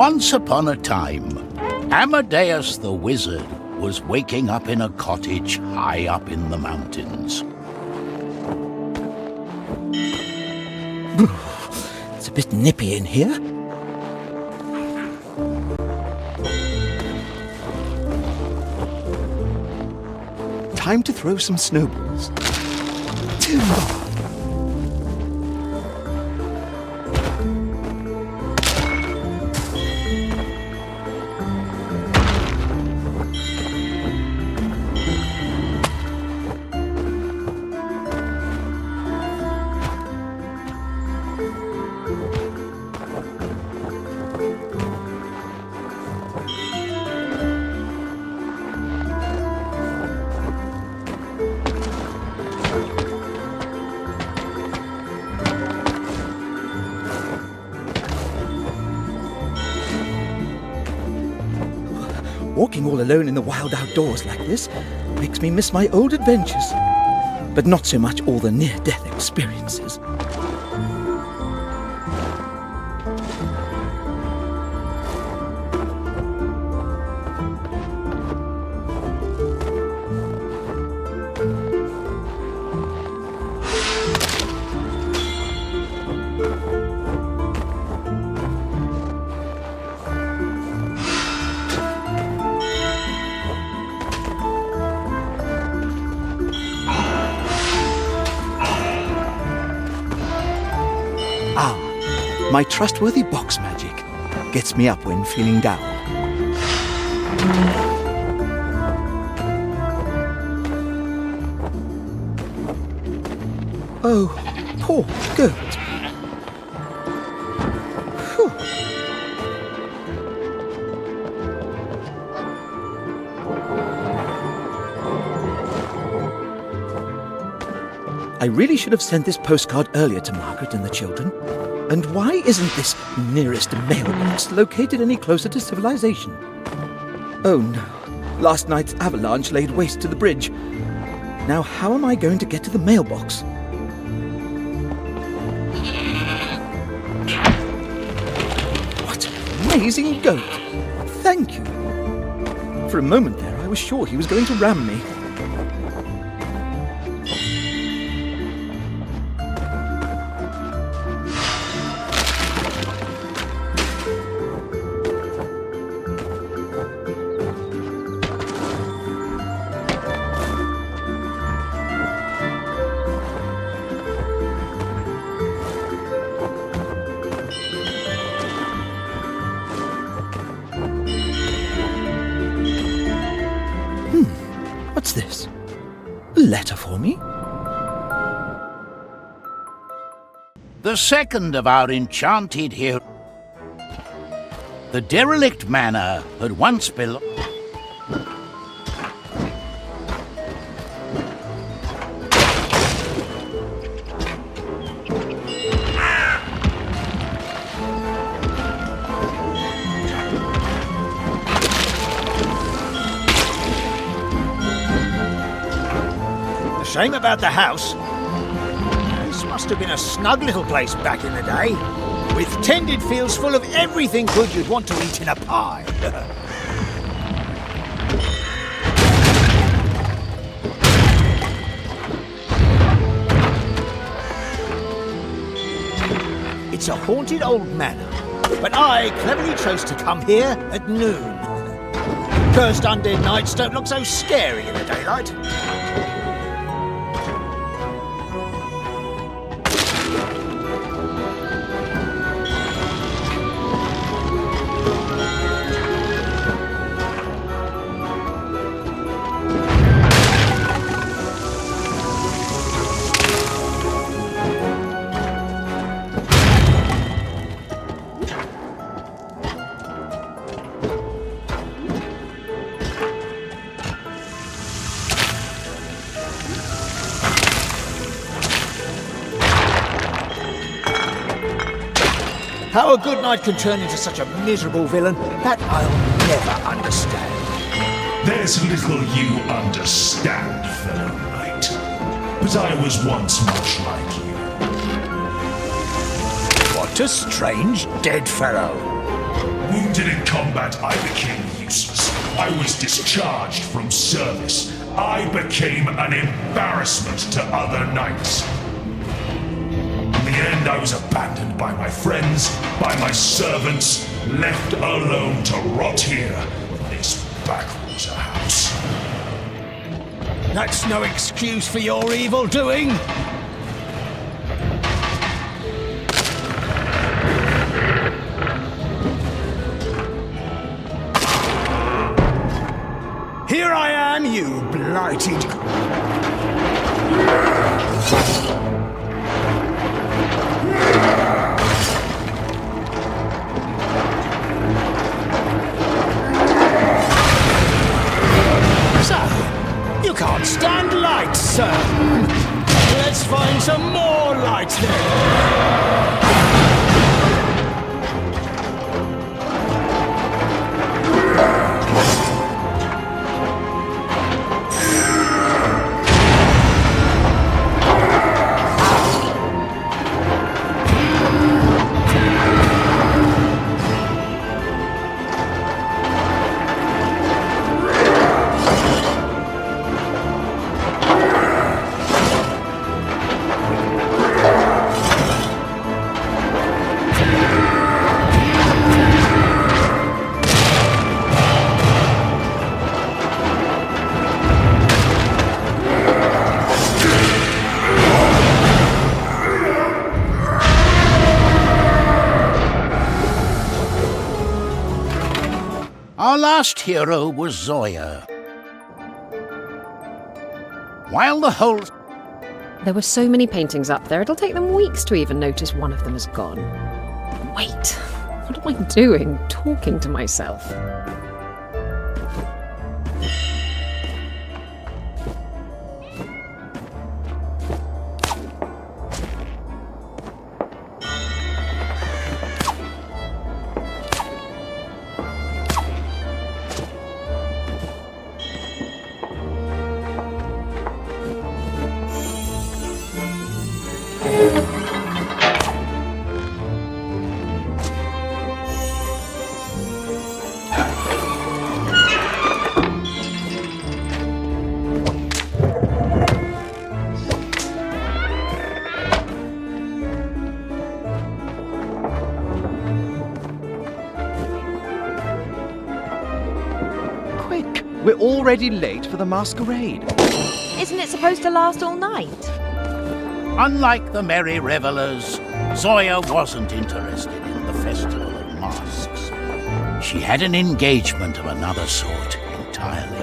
Once upon a time, Amadeus the wizard was waking up in a cottage high up in the mountains. It's a bit nippy in here. Time to throw some snowballs. Timber! Walking all alone in the wild outdoors like this makes me miss my old adventures, but not so much all the near-death experiences. My trustworthy box magic gets me up when feeling down. Oh, poor goat. Whew. I really should have sent this postcard earlier to Margaret and the children. And why isn't this nearest mailbox located any closer to civilization? Oh no, last night's avalanche laid waste to the bridge. Now how am I going to get to the mailbox? What an amazing goat! Thank you. For a moment there, I was sure he was going to ram me. What's this? A letter for me? The second of our enchanted heroes. The derelict manor had once belonged. Shame about the house. This must have been a snug little place back in the day, with tended fields full of everything good you'd want to eat in a pie. It's a haunted old manor, but I cleverly chose to come here at noon. Cursed undead nights don't look so scary in the daylight. How a good knight can turn into such a miserable villain, that I'll never understand. There's little you understand, fellow knight. But I was once much like you. What a strange dead fellow. Wounded in combat, I became useless. I was discharged from service. I became an embarrassment to other knights. In the end, I was abandoned by my friends, by my servants, left alone to rot here in this backwater house. That's no excuse for your evil doing. Here I am, you blighted... So, you can't stand lights, sir. Let's find some more lights then. Our last hero was Zoya. While the whole... There were so many paintings up there, it'll take them weeks to even notice one of them is gone. Wait, what am I doing? Talking to myself. We're already late for the masquerade. Isn't it supposed to last all night? Unlike the merry revelers, Zoya wasn't interested in the Festival of Masks. She had an engagement of another sort entirely.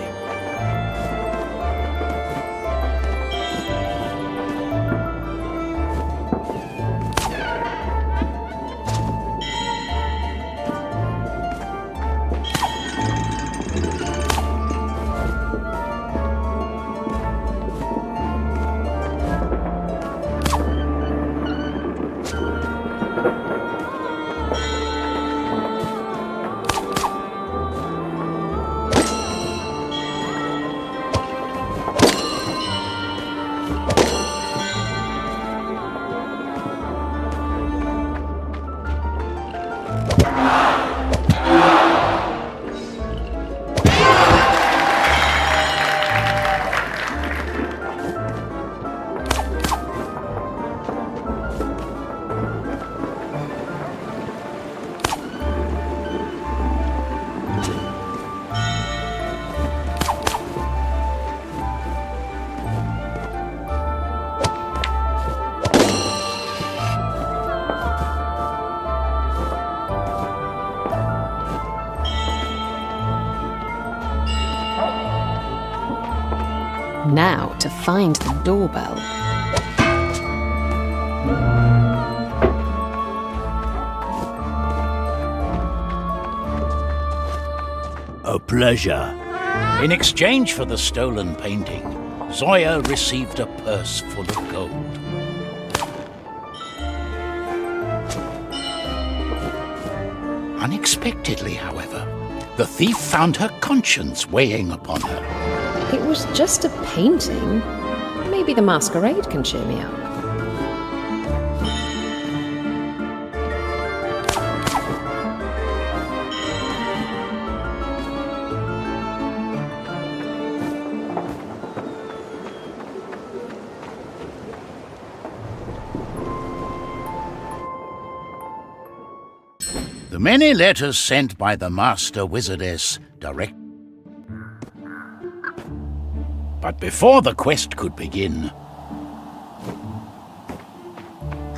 Now to find the doorbell. A pleasure. In exchange for the stolen painting, Zoya received a purse full of gold. Unexpectedly, however, the thief found her conscience weighing upon her. It was just a painting. Maybe the masquerade can cheer me up. The many letters sent by the Master Wizardess direct. But before the quest could begin...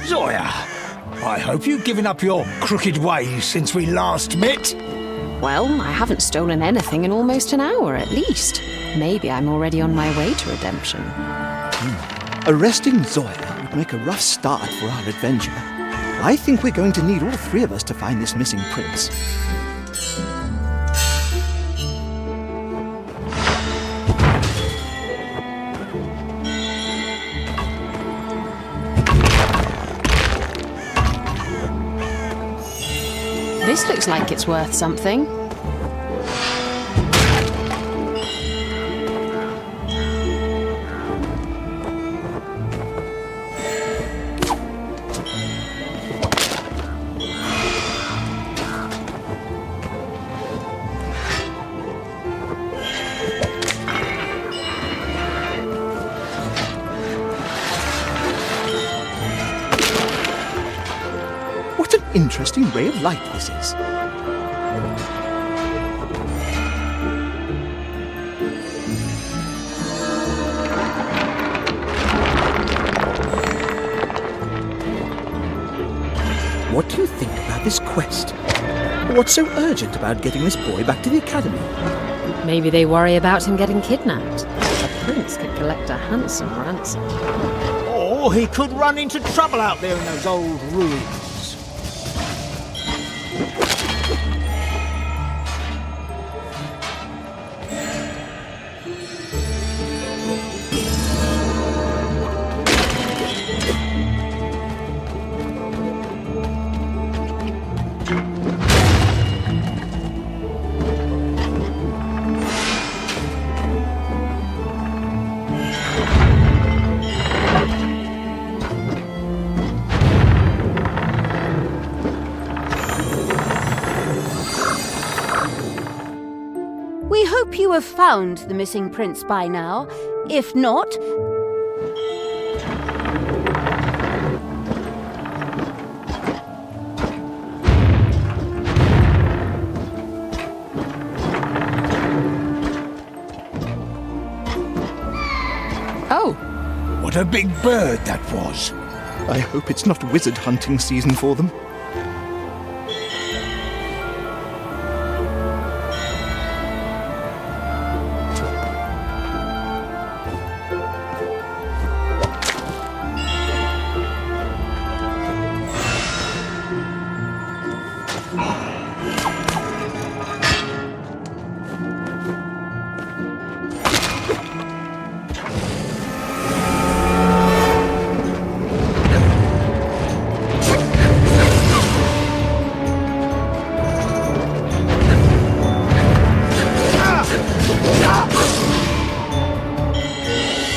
Zoya, I hope you've given up your crooked ways since we last met. Well, I haven't stolen anything in almost an hour, at least. Maybe I'm already on my way to redemption. Arresting Zoya would make a rough start for our adventure. I think we're going to need all three of us to find this missing prince. This looks like it's worth something. What an interesting ray of light this is. What do you think about this quest? What's so urgent about getting this boy back to the academy? Maybe they worry about him getting kidnapped. A prince could collect a handsome ransom. Or he could run into trouble out there in those old ruins. We hope you have found the missing prince by now. If not... Oh! What a big bird that was. I hope it's not wizard hunting season for them.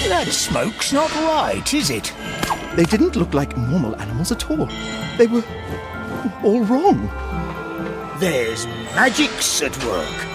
That smoke's not right, is it? They didn't look like normal animals at all. They were all wrong. There's magics at work.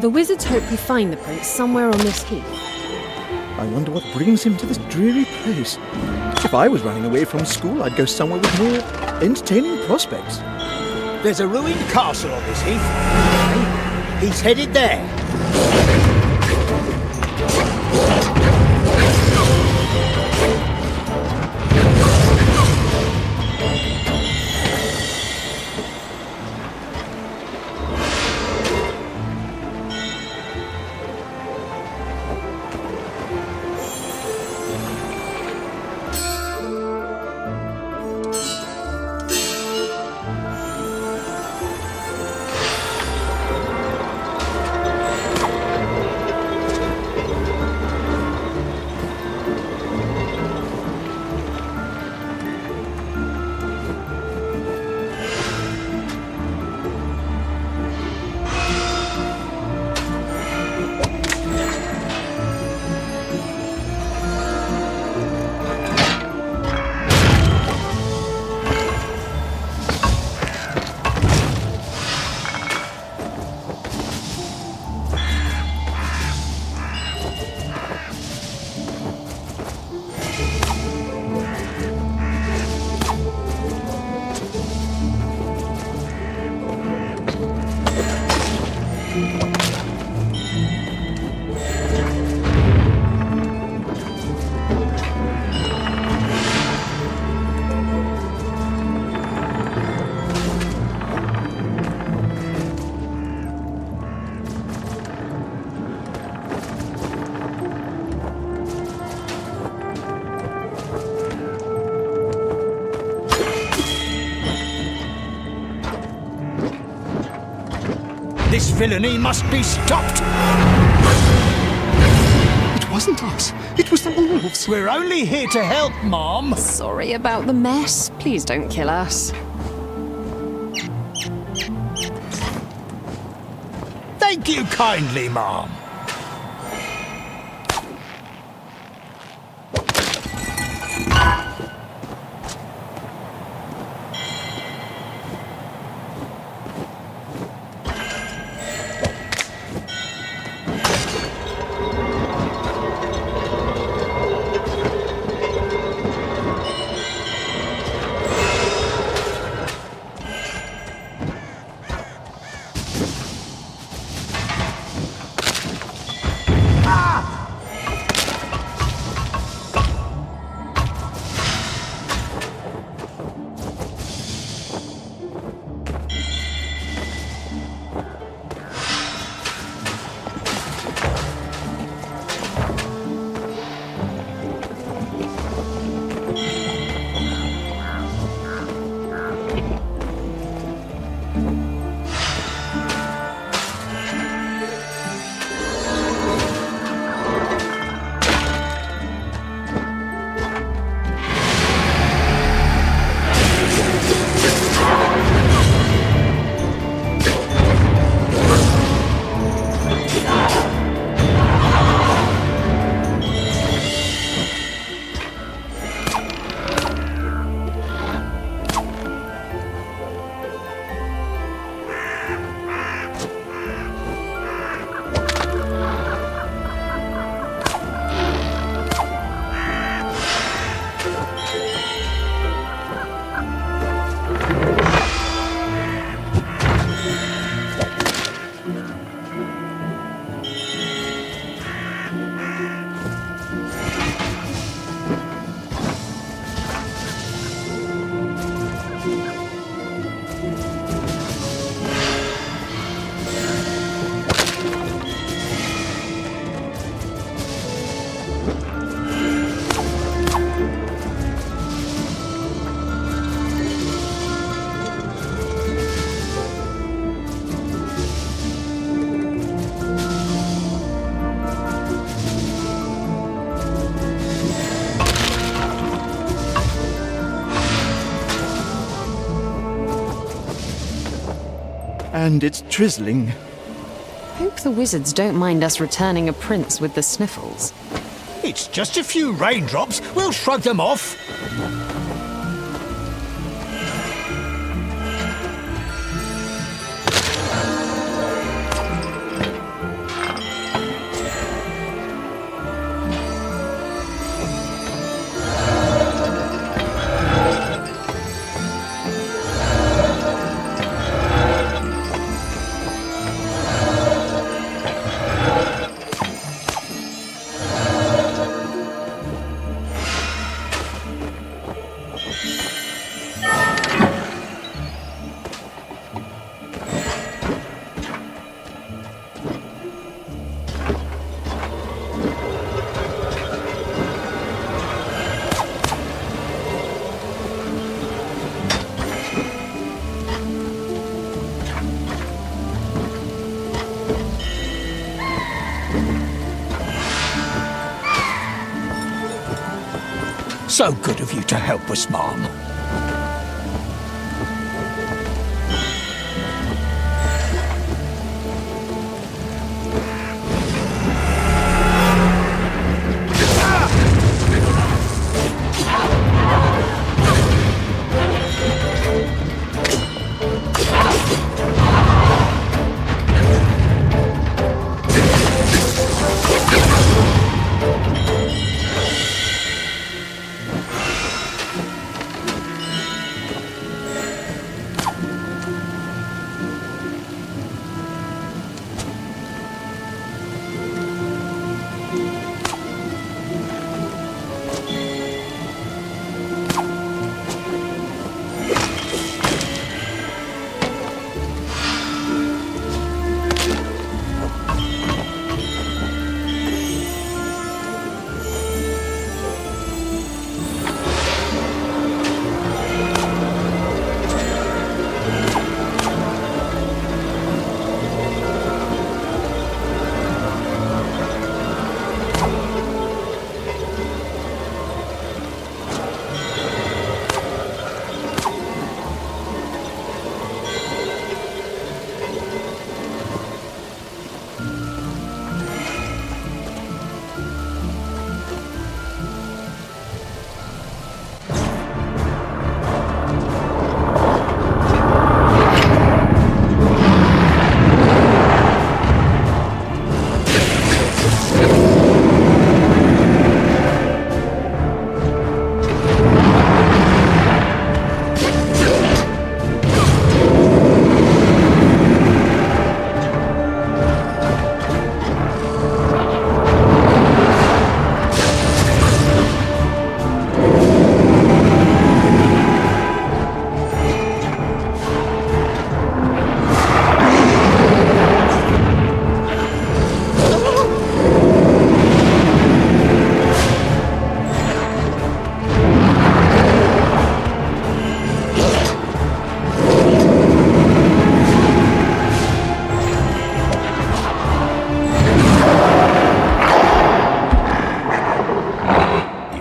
The wizards hope we find the prince somewhere on this heath. I wonder what brings him to this dreary place. If I was running away from school, I'd go somewhere with more entertaining prospects. There's a ruined castle on this heath. He's headed there. This villainy must be stopped! It wasn't us. It was the wolves. We're only here to help, Mom. Sorry about the mess. Please don't kill us. Thank you kindly, Mom. And it's drizzling. Hope the wizards don't mind us returning a prince with the sniffles. It's just a few raindrops. We'll shrug them off. So good of you to help us, Mom.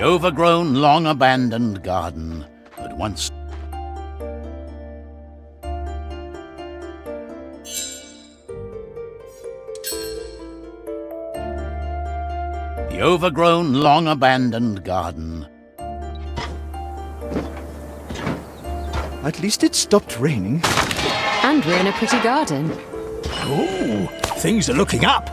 Overgrown, long-abandoned garden had once... The overgrown, long-abandoned garden. At least it stopped raining. And we're in a pretty garden. Ooh, things are looking up.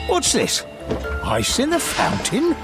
What's this? Ice in the fountain?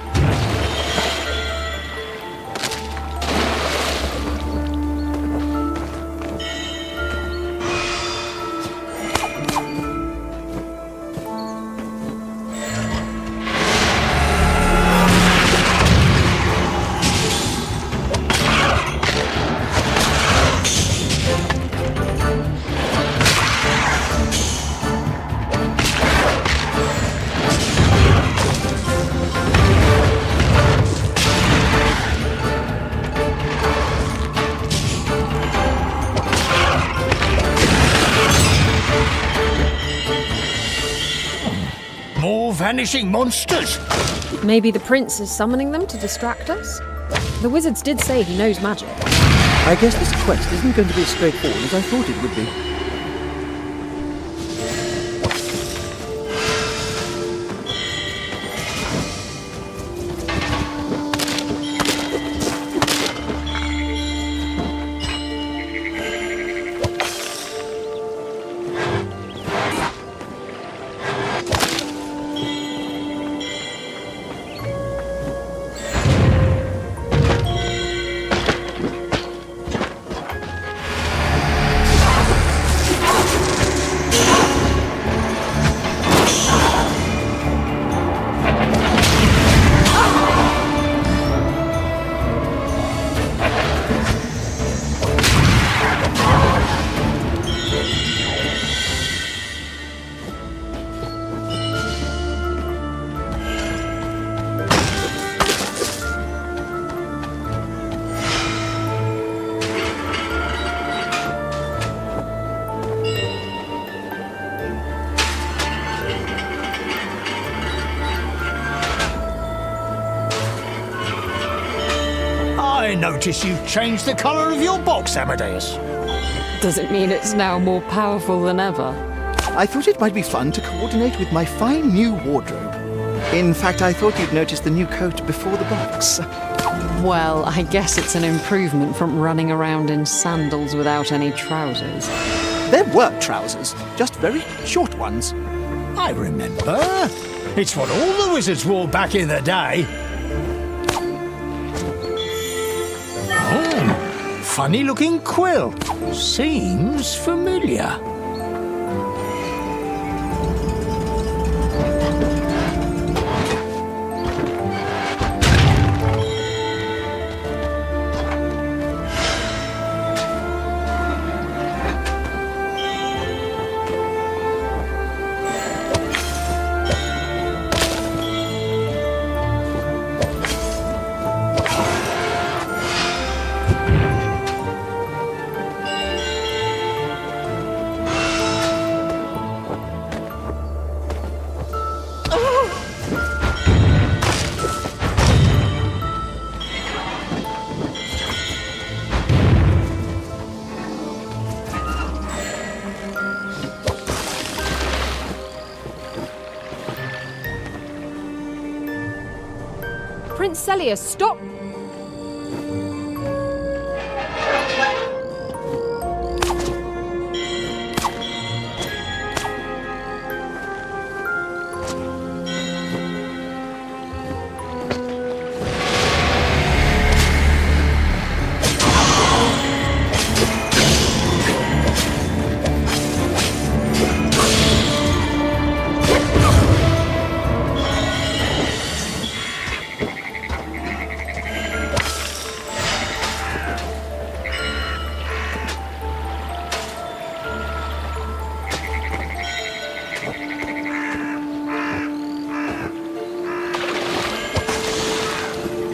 Vanishing monsters! Maybe the prince is summoning them to distract us? The wizards did say he knows magic. I guess this quest isn't going to be as straightforward as I thought it would be. notice you've changed the colour of your box, Amadeus. Does it mean it's now more powerful than ever? I thought it might be fun to coordinate with my fine new wardrobe. In fact, I thought you'd notice the new coat before the box. Well, I guess it's an improvement from running around in sandals without any trousers. There were trousers, just very short ones. I remember. It's what all the wizards wore back in the day. Oh, funny-looking quill. Seems familiar. Prince Celius, stop!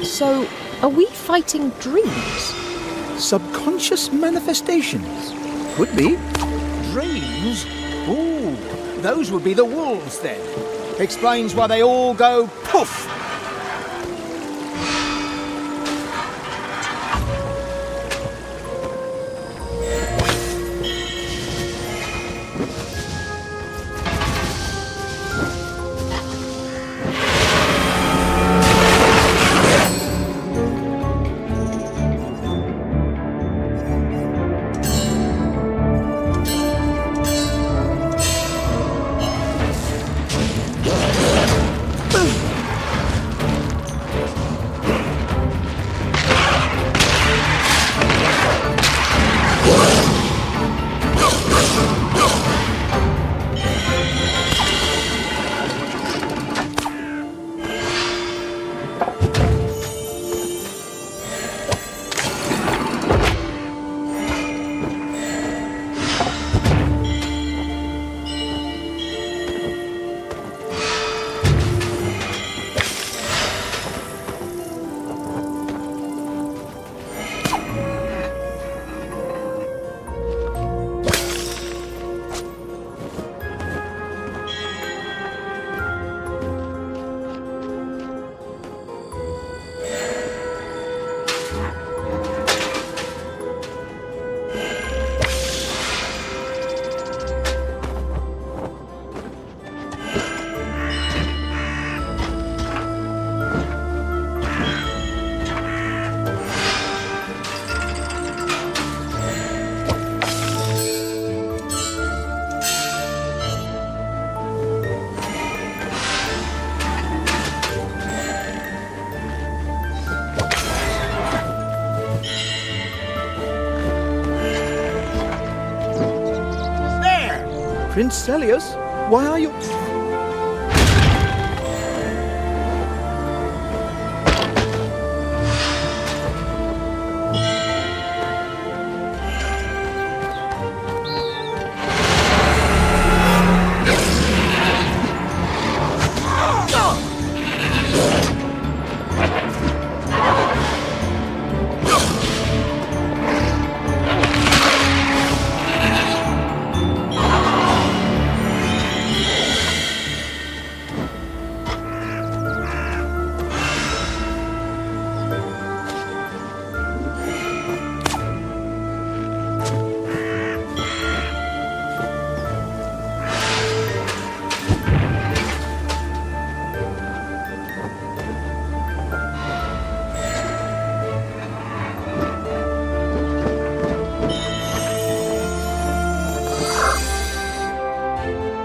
So, are we fighting dreams? Subconscious manifestations. Could be. Dreams? Ooh, those would be the wolves then. Explains why they all go poof. Prince Celius, why are you...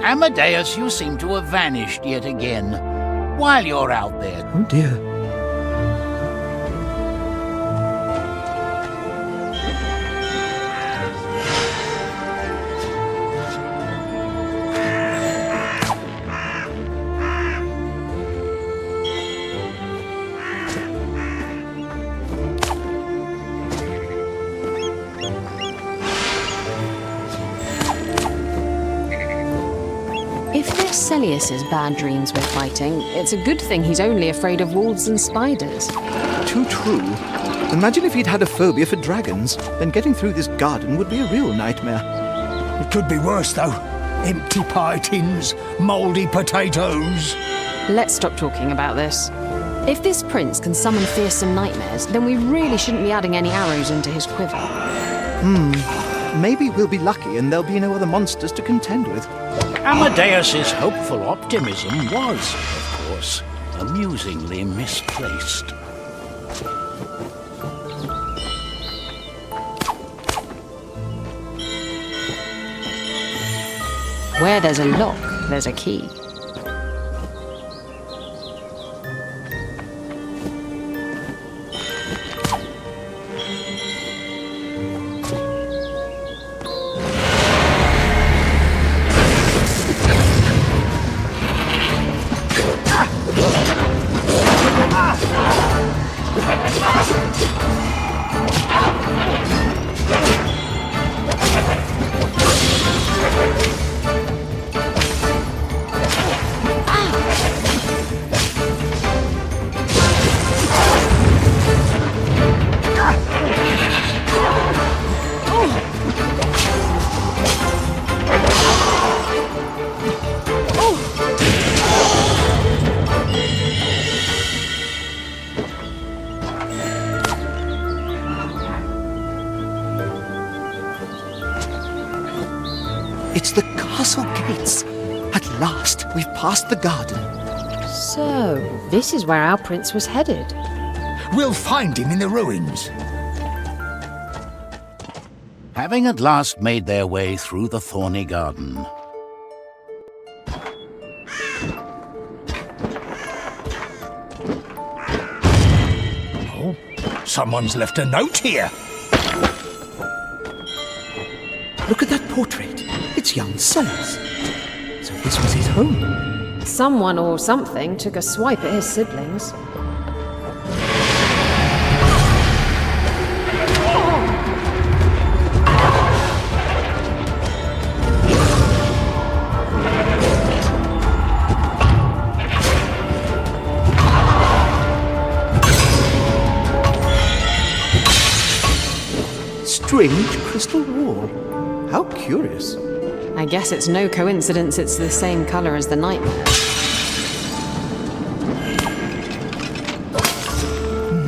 Amadeus, you seem to have vanished yet again. While you're out there, Oh dear. If they're Celius's bad dreams we're fighting, it's a good thing he's only afraid of wolves and spiders. Too true. Imagine if he'd had a phobia for dragons, then getting through this garden would be a real nightmare. It could be worse, though. Empty pie tins, mouldy potatoes. Let's stop talking about this. If this prince can summon fearsome nightmares, then we really shouldn't be adding any arrows into his quiver. Maybe we'll be lucky and there'll be no other monsters to contend with. Amadeus's hopeful optimism was, of course, amusingly misplaced. Where there's a lock, there's a key. It's the castle gates. At last, we've passed the garden. So, this is where our prince was headed. We'll find him in the ruins. Having at last made their way through the thorny garden, Oh, someone's left a note here. Look at that portrait. It's young Celius. So this was his home. Someone or something took a swipe at his siblings. Strange crystal wall. How curious. I guess it's no coincidence it's the same colour as the nightmare.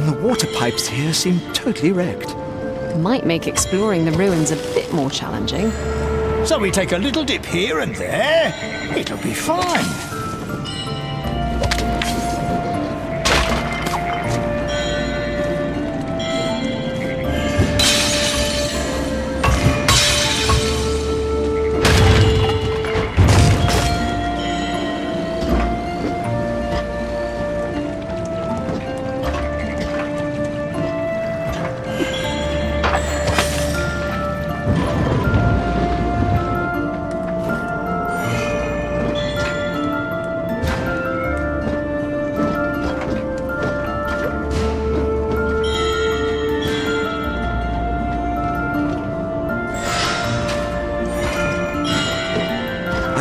The water pipes here seem totally wrecked. Might make exploring the ruins a bit more challenging. So we take a little dip here and there. It'll be fine.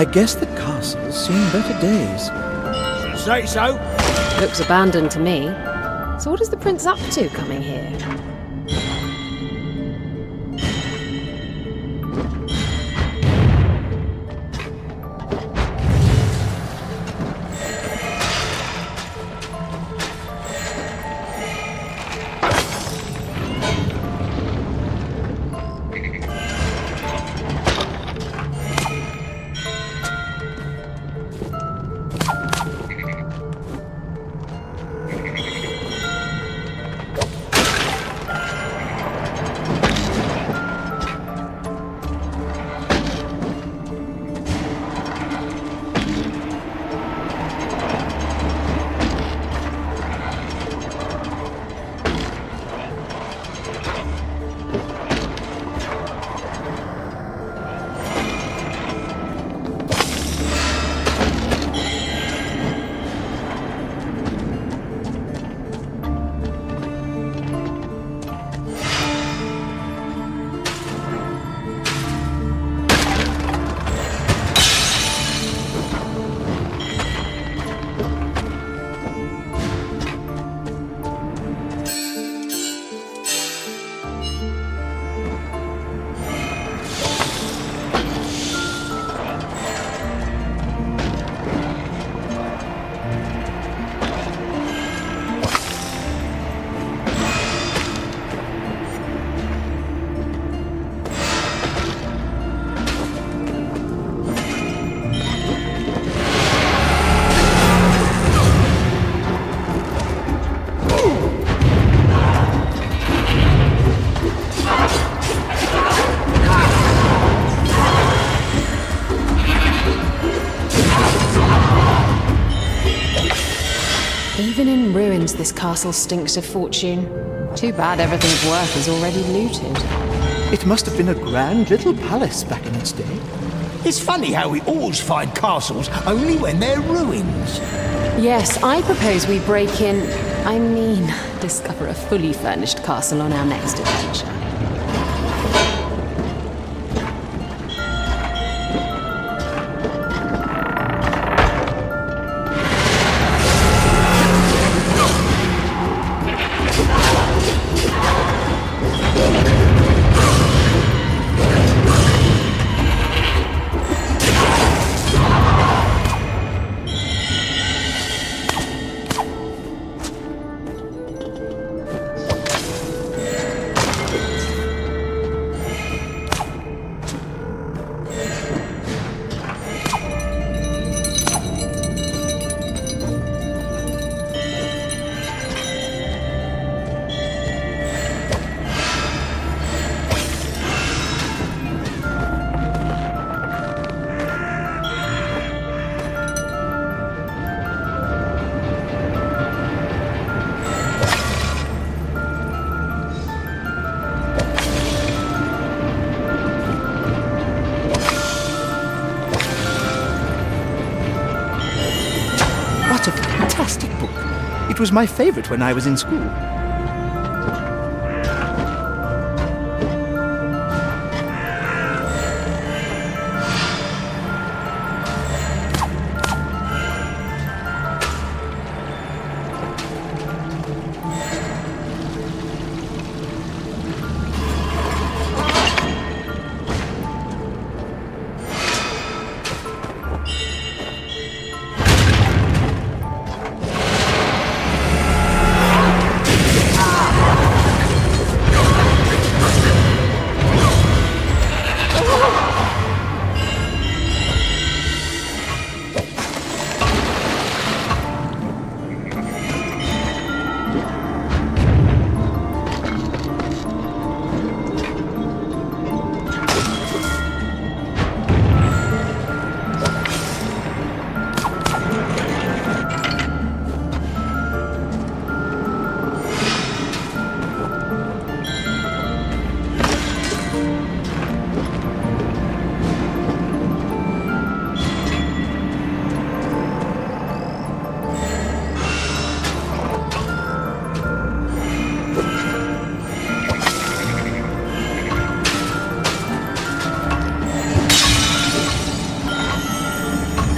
I guess the castle's seen better days. Should say so. Looks abandoned to me. So what is the prince up to coming here? Even in ruins, this castle stinks of fortune. Too bad everything's worth is already looted. It must have been a grand little palace back in its day. It's funny how we always find castles only when they're ruins. Yes, I propose we break in... discover a fully furnished castle on our next adventure. What a fantastic book. It was my favorite when I was in school.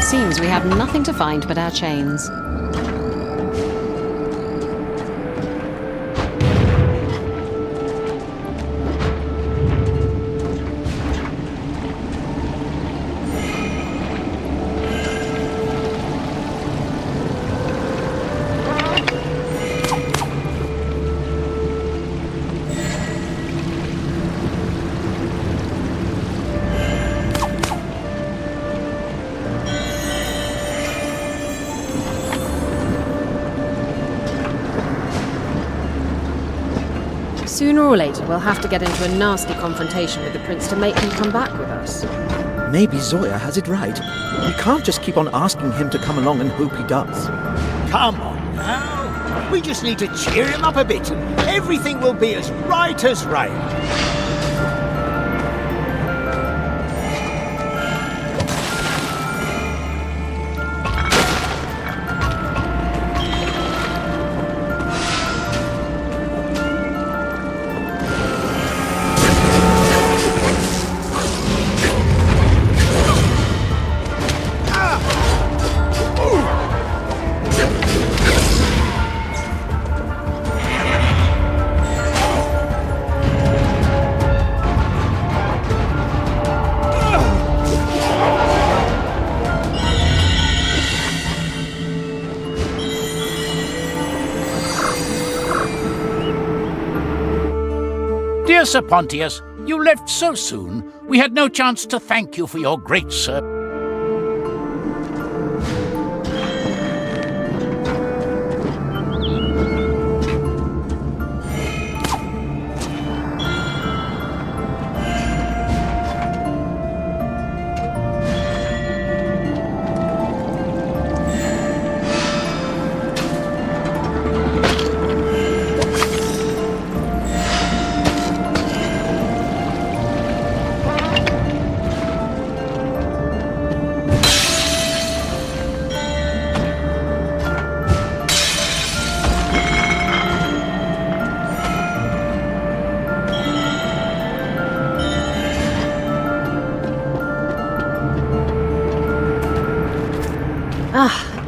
Seems we have nothing to find but our chains. Sooner or later, we'll have to get into a nasty confrontation with the prince to make him come back with us. Maybe Zoya has it right. We can't just keep on asking him to come along and hope he does. Come on now. We just need to cheer him up a bit and everything will be as right as rain. Dear Sir Pontius, you left so soon. We had no chance to thank you for your great service.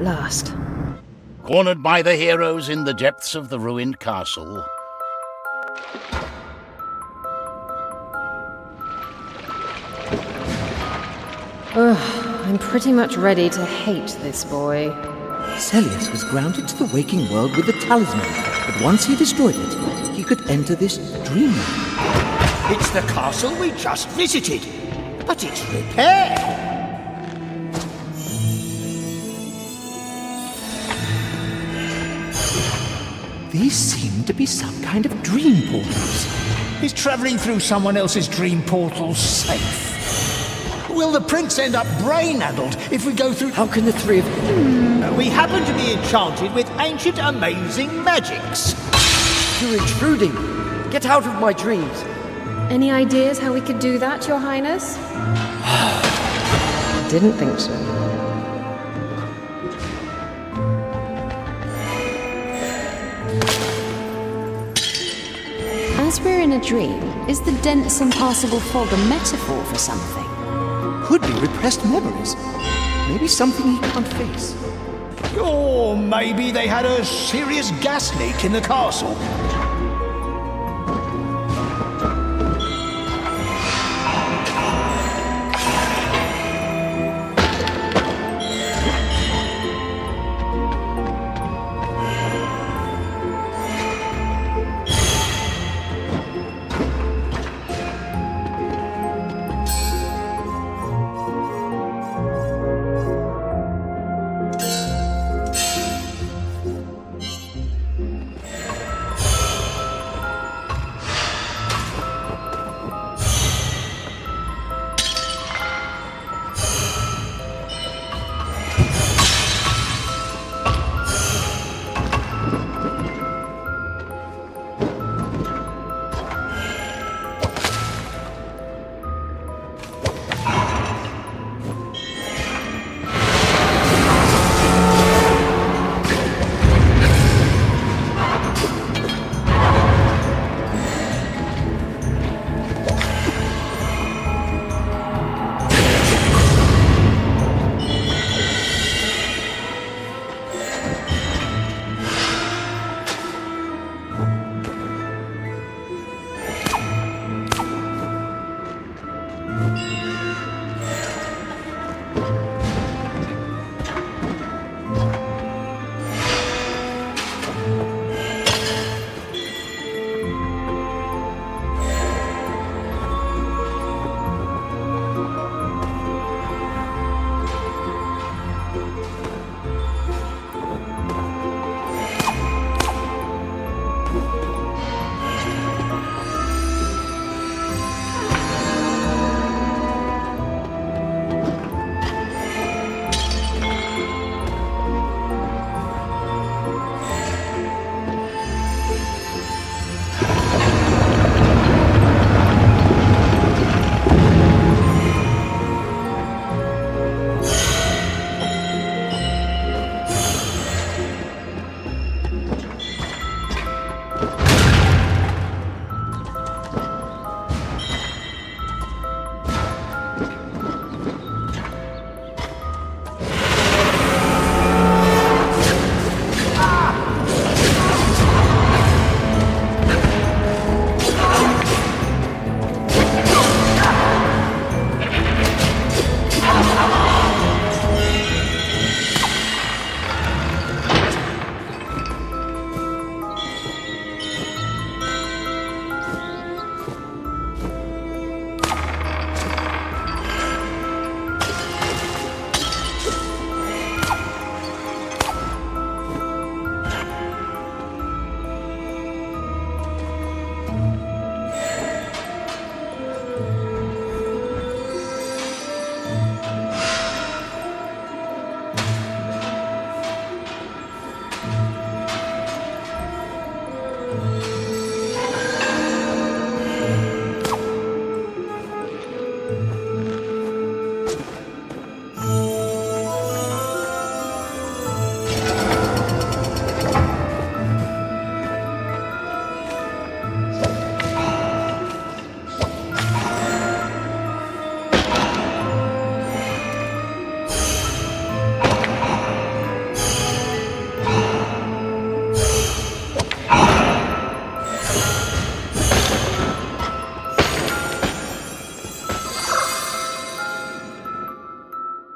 last. Cornered by the heroes in the depths of the ruined castle, I'm pretty much ready to hate this boy. Celius was grounded to the waking world with the talisman, but once he destroyed it, he could enter this dreamland. It's the castle we just visited, but it's repaired. These seem to be some kind of dream portals. Is travelling through someone else's dream portal safe? Will the prince end up brain-addled if we go through... How can the three of you... We happen to be enchanted with ancient, amazing magics. You're intruding. Get out of my dreams. Any ideas how we could do that, Your Highness? Didn't think so. As we're in a dream, is the dense, impassable fog a metaphor for something? Could be repressed memories. Maybe something he can't face. Or maybe they had a serious gas leak in the castle.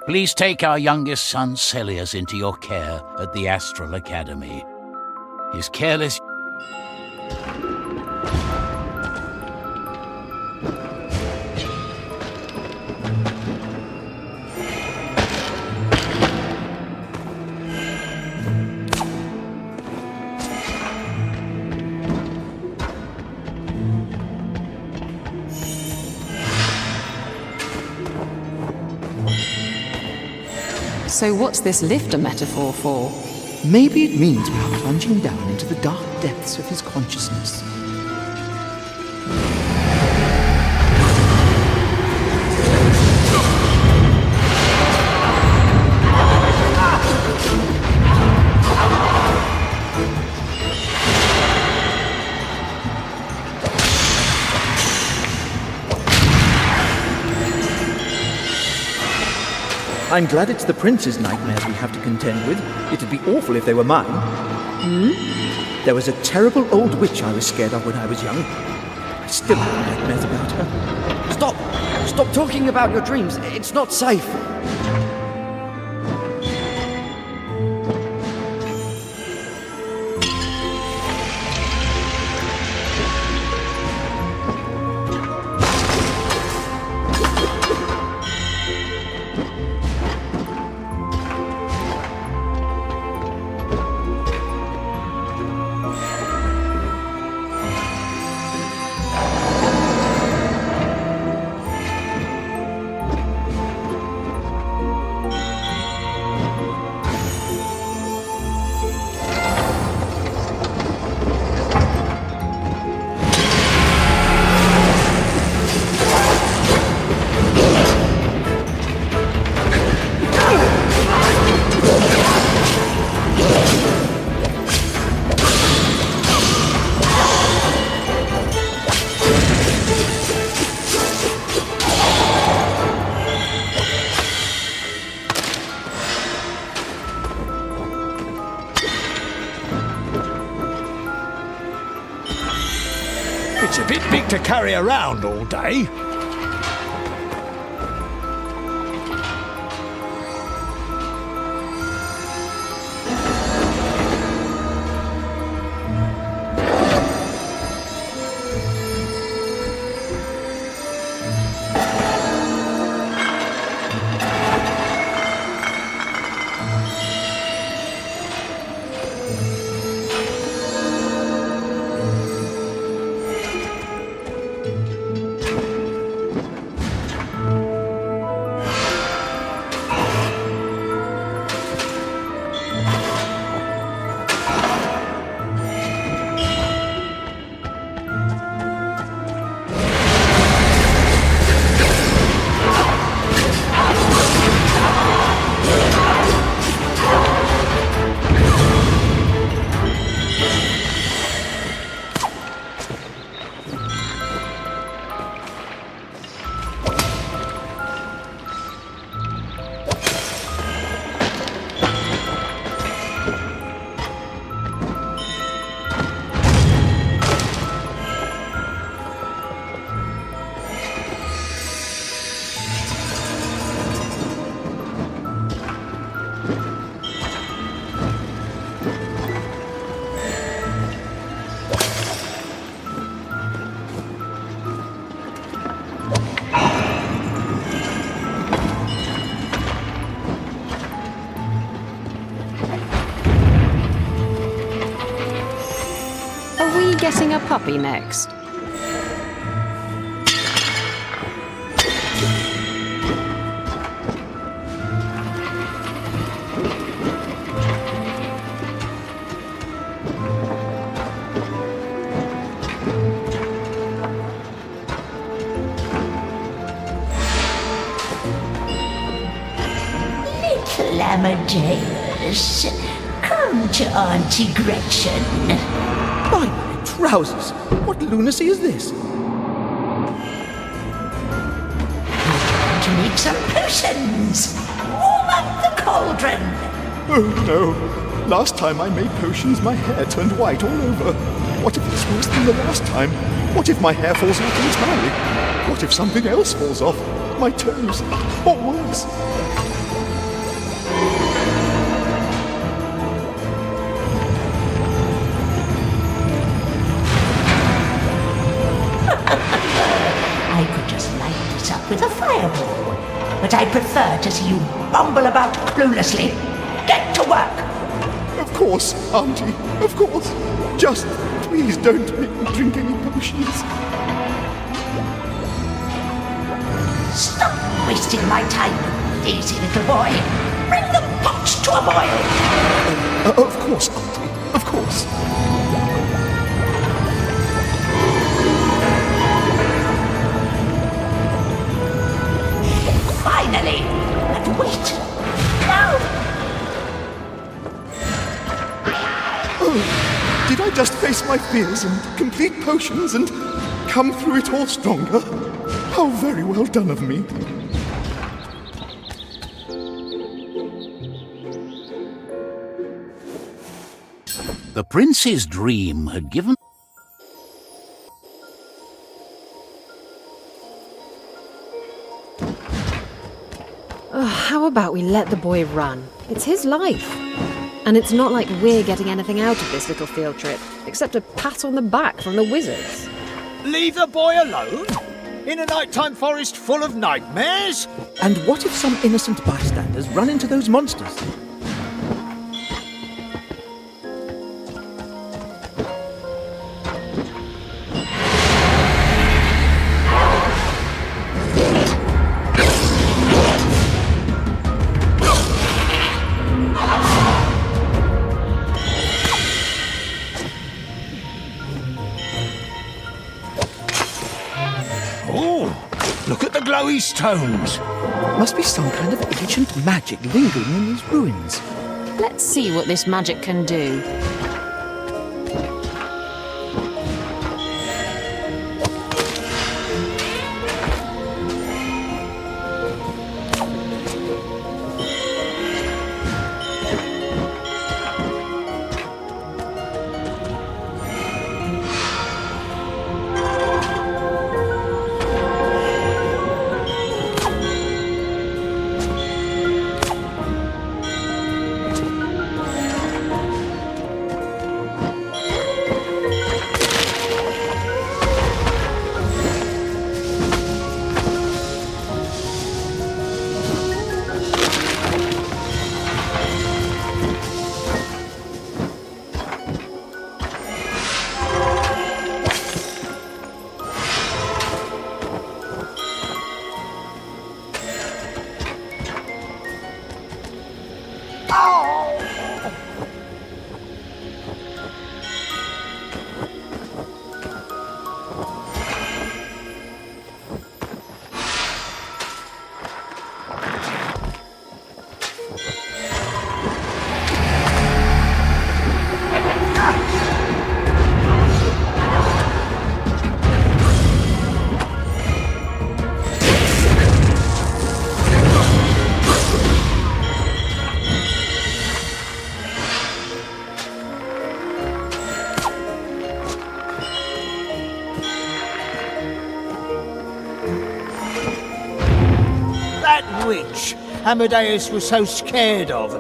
Please take our youngest son Celius into your care at the Astral Academy. His careless... So what's this lift a metaphor for? Maybe it means we are plunging down into the dark depths of his consciousness. I'm glad it's the prince's nightmares we have to contend with. It'd be awful if they were mine. There was a terrible old witch I was scared of when I was young. I still have nightmares about her. Stop! Stop talking about your dreams. It's not safe. It's a bit big to carry around all day. Getting a puppy next. Little Amadeus, come to Auntie Gretchen. By my trousers! What lunacy is this? To make some potions. Warm up the cauldron. Oh no! Last time I made potions, my hair turned white all over. What if it's worse than the last time? What if my hair falls off entirely? What if something else falls off? My toes? Or worse? with a fireball. But I prefer to see you bumble about cluelessly. Get to work! Of course, Auntie, of course. Just please don't make me drink any potions. Stop wasting my time, easy little boy. Bring the pot to a boil. Of course, Auntie, of course. Finally! But wait! No! Oh, did I just face my fears and complete potions and come through it all stronger? How very well done of me. The prince's dream had given... How about we let the boy run? It's his life. And it's not like we're getting anything out of this little field trip, except a pat on the back from the wizards. Leave the boy alone? In a nighttime forest full of nightmares? And what if some innocent bystanders run into those monsters? Look at the glowy stones. Must be some kind of ancient magic lingering in these ruins. Let's see what this magic can do. Witch Amadeus was so scared of.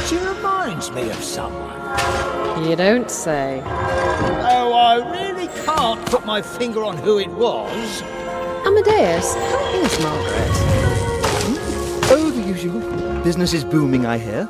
She reminds me of someone. You don't say. Oh, I really can't put my finger on who it was. Amadeus, how is Margaret? Oh, the usual. Business is booming, I hear.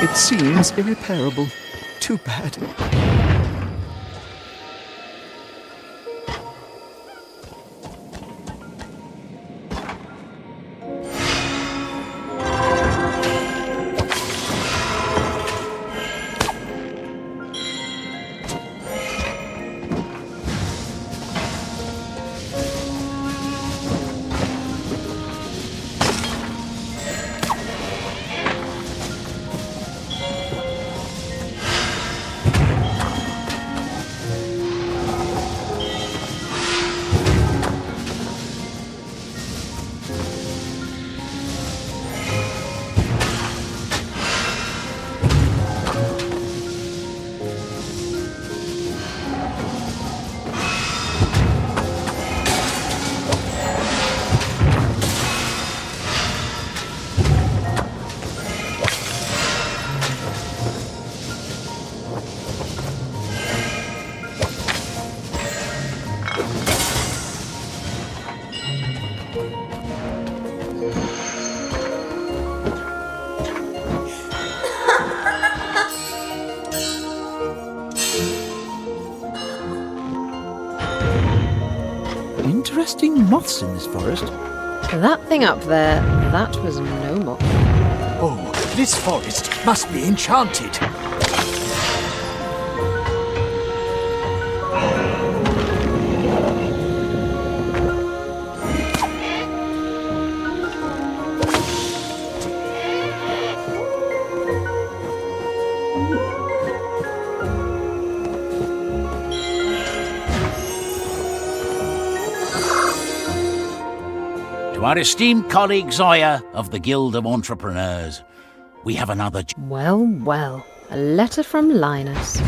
It seems irreparable. Too bad. Interesting moths in this forest. That thing up there, that was no moth. Oh, this forest must be enchanted. To our esteemed colleague Zoya of the Guild of Entrepreneurs, we have another... Well, well, a letter from Linus.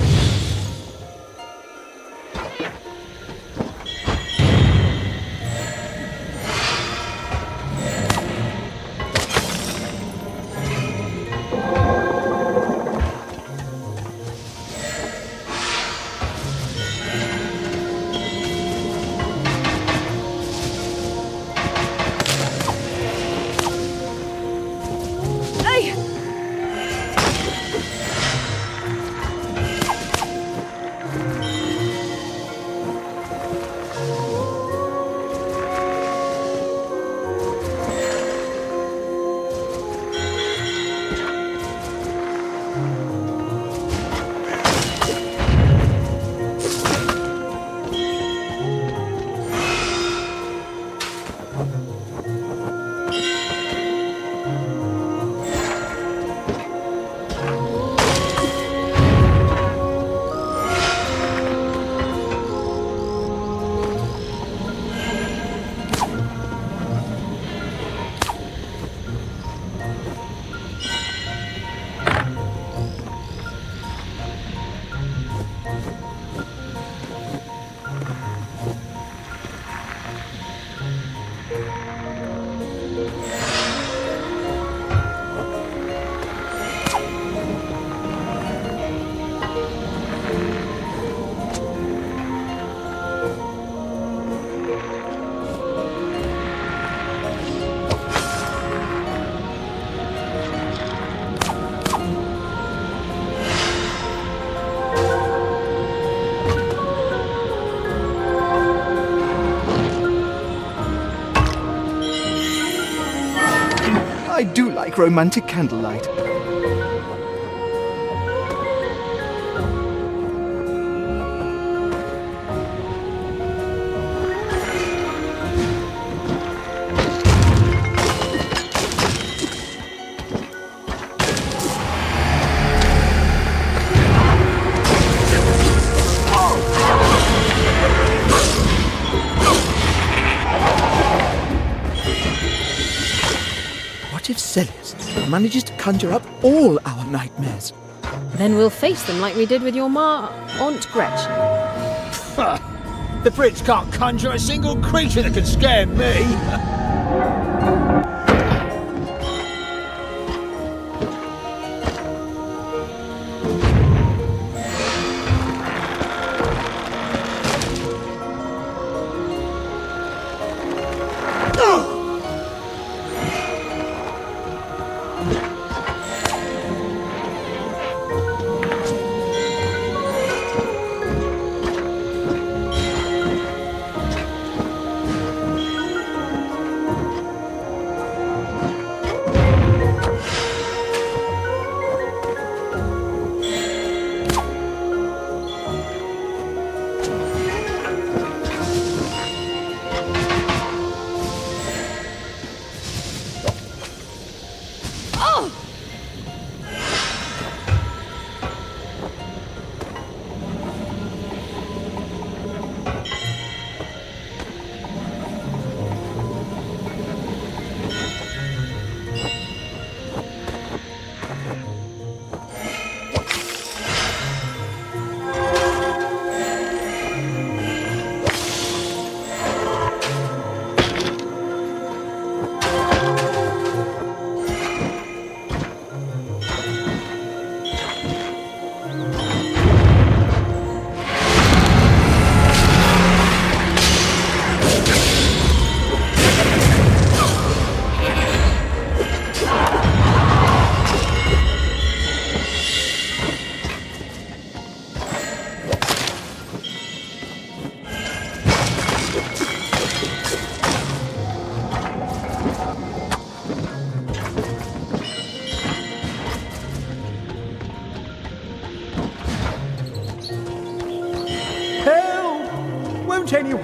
I do like romantic candlelight. What if Celeste manages to conjure up all our nightmares? Then we'll face them like we did with your Aunt Gretchen. The Brits can't conjure a single creature that can scare me.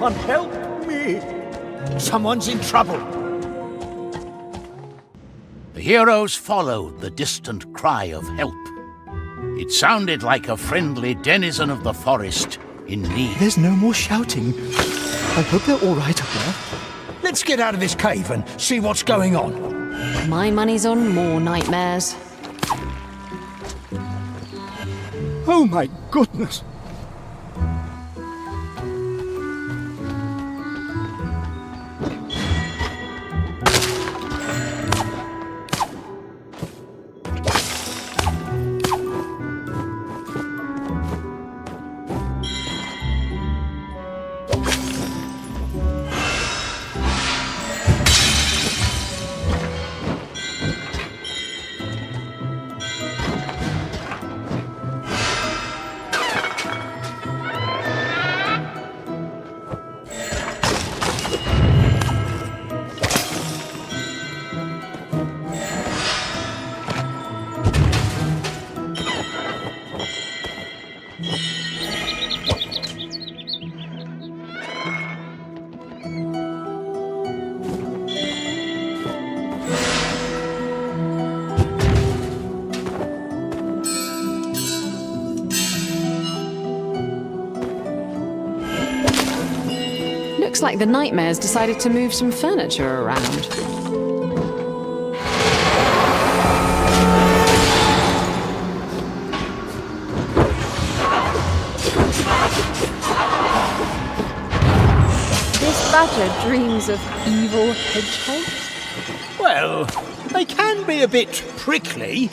Someone help me! Someone's in trouble! The heroes followed the distant cry of help. It sounded like a friendly denizen of the forest in need. There's no more shouting. I hope they're all right up there. Let's get out of this cave and see what's going on. My money's on more nightmares. Oh my goodness! Looks like the nightmares decided to move some furniture around. This badger dreams of evil hedgehogs? Well, they can be a bit prickly.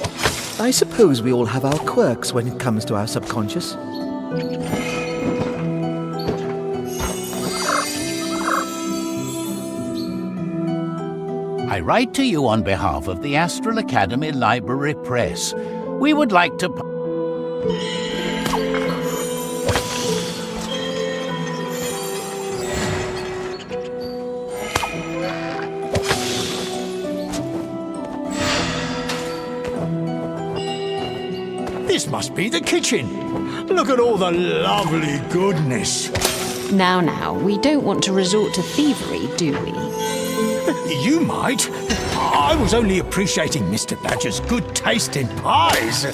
I suppose we all have our quirks when it comes to our subconscious. I write to you on behalf of the Astral Academy Library Press. We would like to... This must be the kitchen. Look at all the lovely goodness. Now, we don't want to resort to thievery, do we? You might. I was only appreciating Mr. Badger's good taste in pies.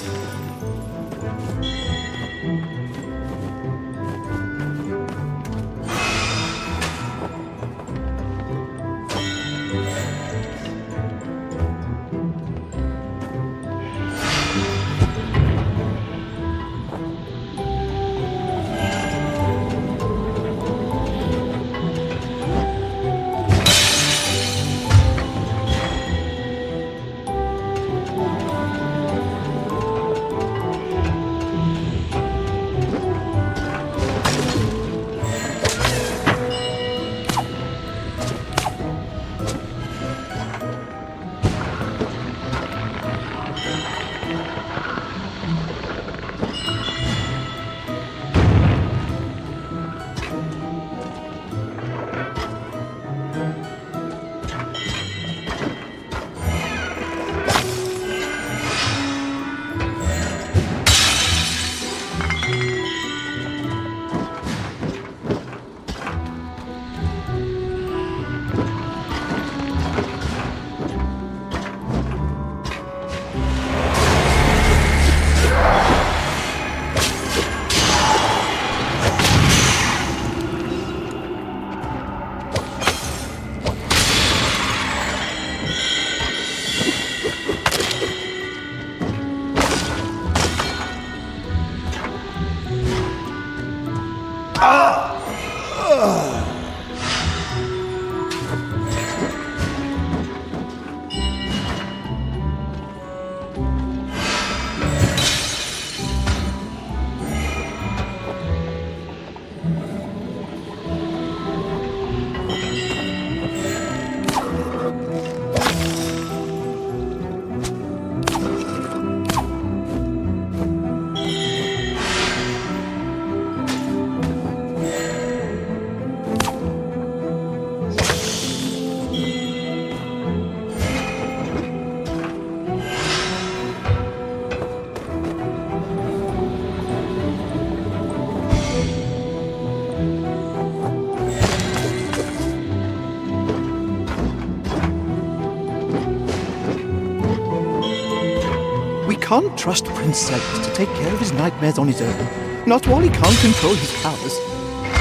can't trust Prince Celeste to take care of his nightmares on his own. Not while he can't control his powers.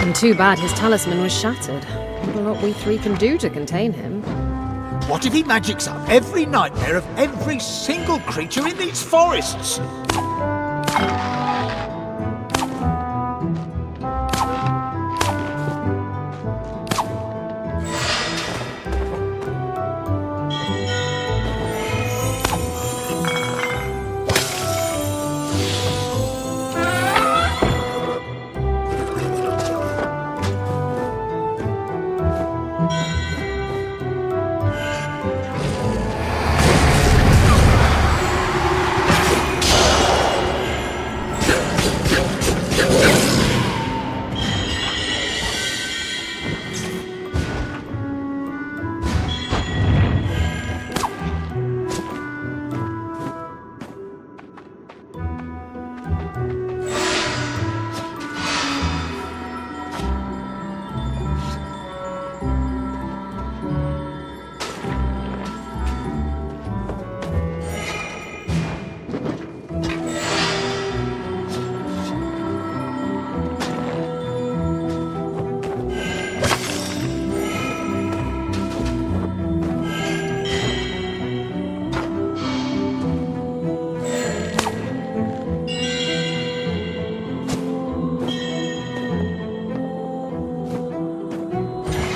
And too bad his talisman was shattered. Not a lot we three can do to contain him. What if he magics up every nightmare of every single creature in these forests?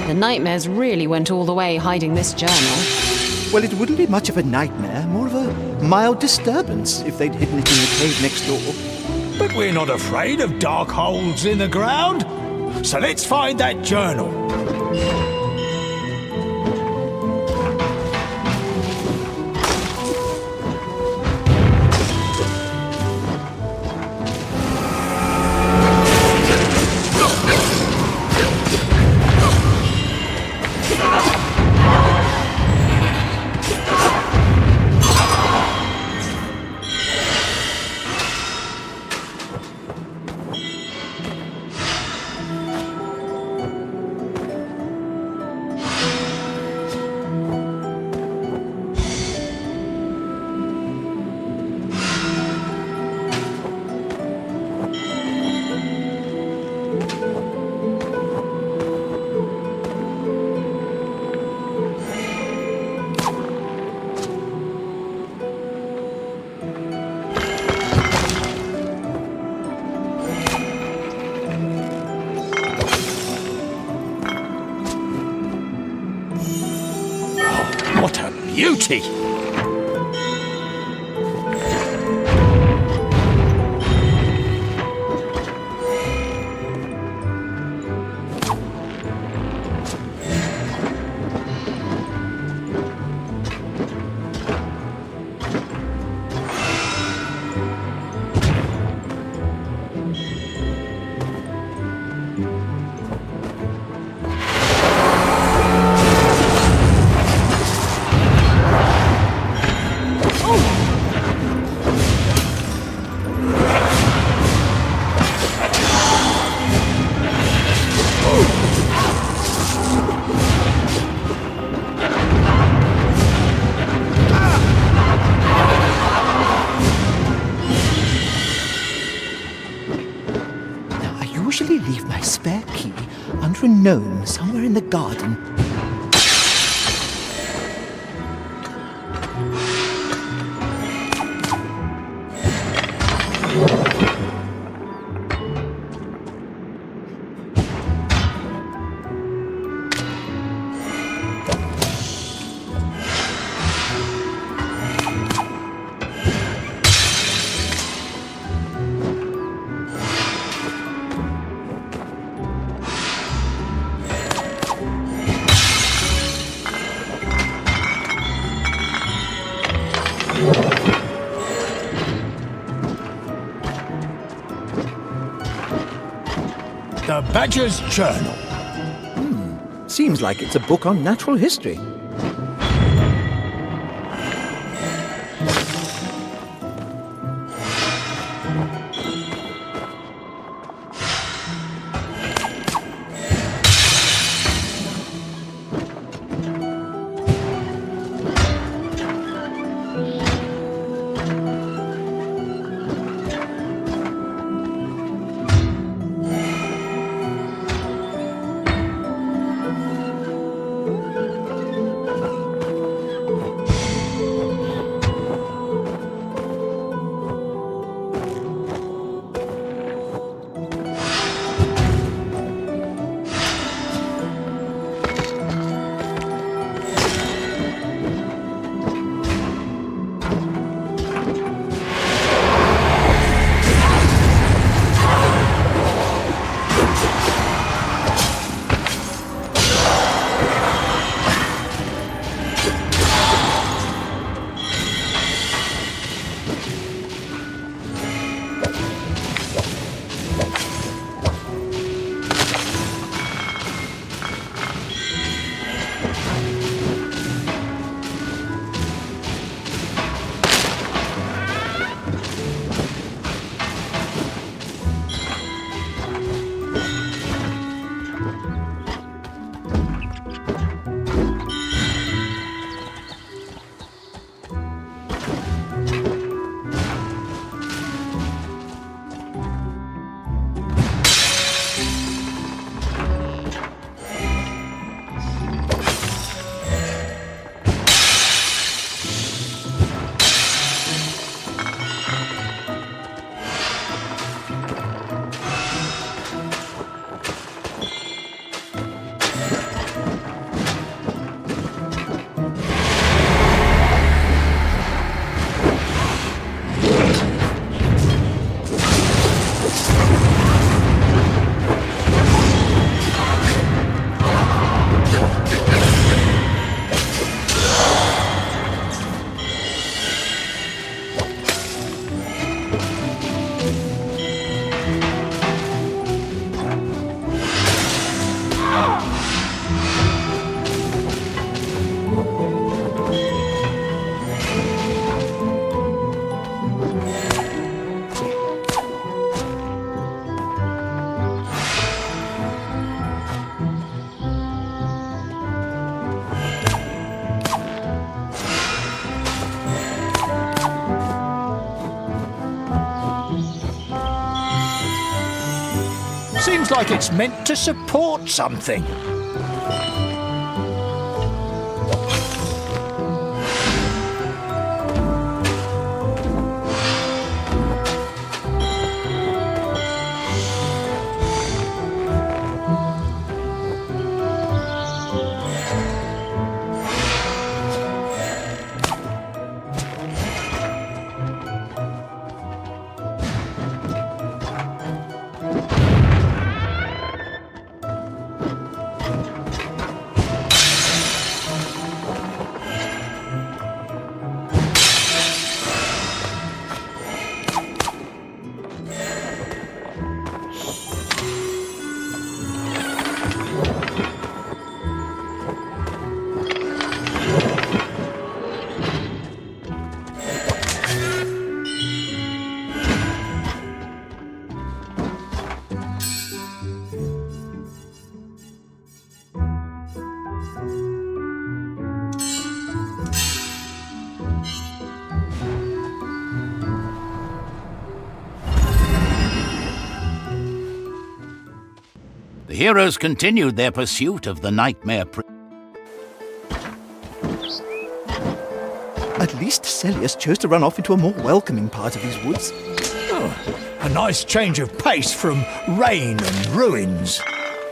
The nightmares really went all the way hiding this journal. Well, it wouldn't be much of a nightmare, more of a mild disturbance if they'd hidden it in the cave next door. But we're not afraid of dark holes in the ground. So let's find that journal. What a beauty! Leave my spare key under a gnome somewhere in the garden. The Badger's Journal. Seems like it's a book on natural history. Seems like it's meant to support something. The heroes continued their pursuit of the nightmare At least Celius chose to run off into a more welcoming part of these woods. Oh, a nice change of pace from rain and ruins.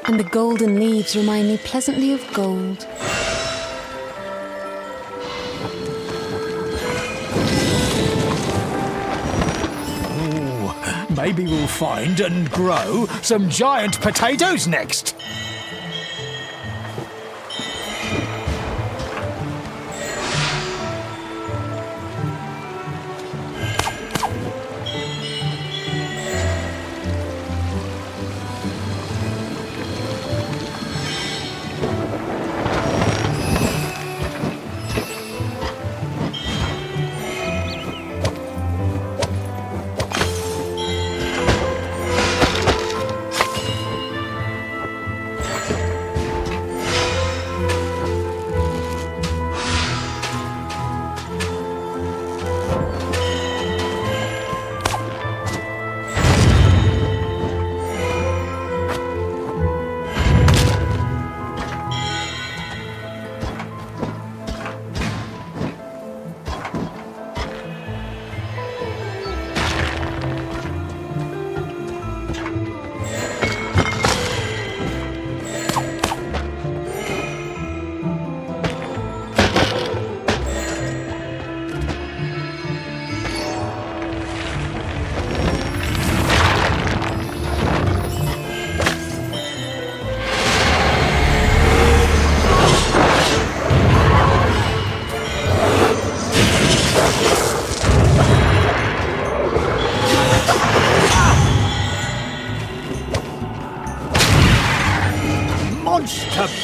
And the golden leaves remind me pleasantly of gold. Ooh, maybe we'll find and grow some giant potatoes next.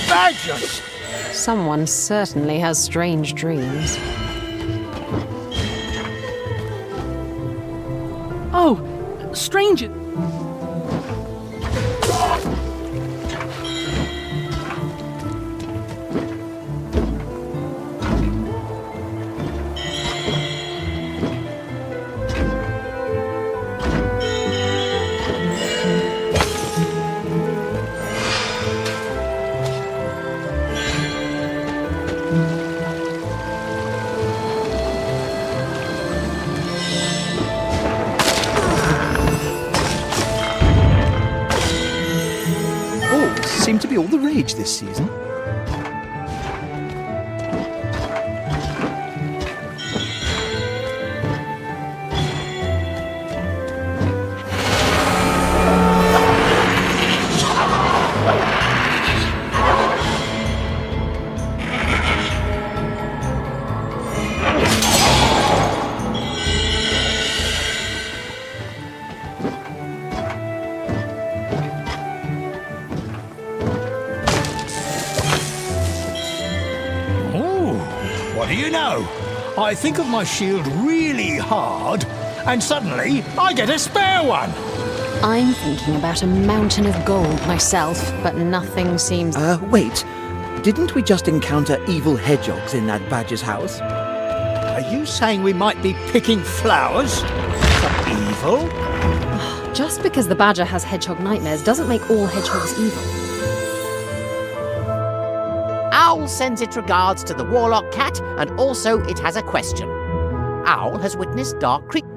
Badgers! Someone certainly has strange dreams. Oh, strange. Seem to be all the rage this season. What do you know? I think of my shield really hard, and suddenly I get a spare one. I'm thinking about a mountain of gold myself, but nothing seems... Wait. Didn't we just encounter evil hedgehogs in that badger's house? Are you saying we might be picking flowers for evil? Just because the badger has hedgehog nightmares doesn't make all hedgehogs evil. Owl sends its regards to the warlock cat, and also it has a question. Owl has witnessed dark creatures.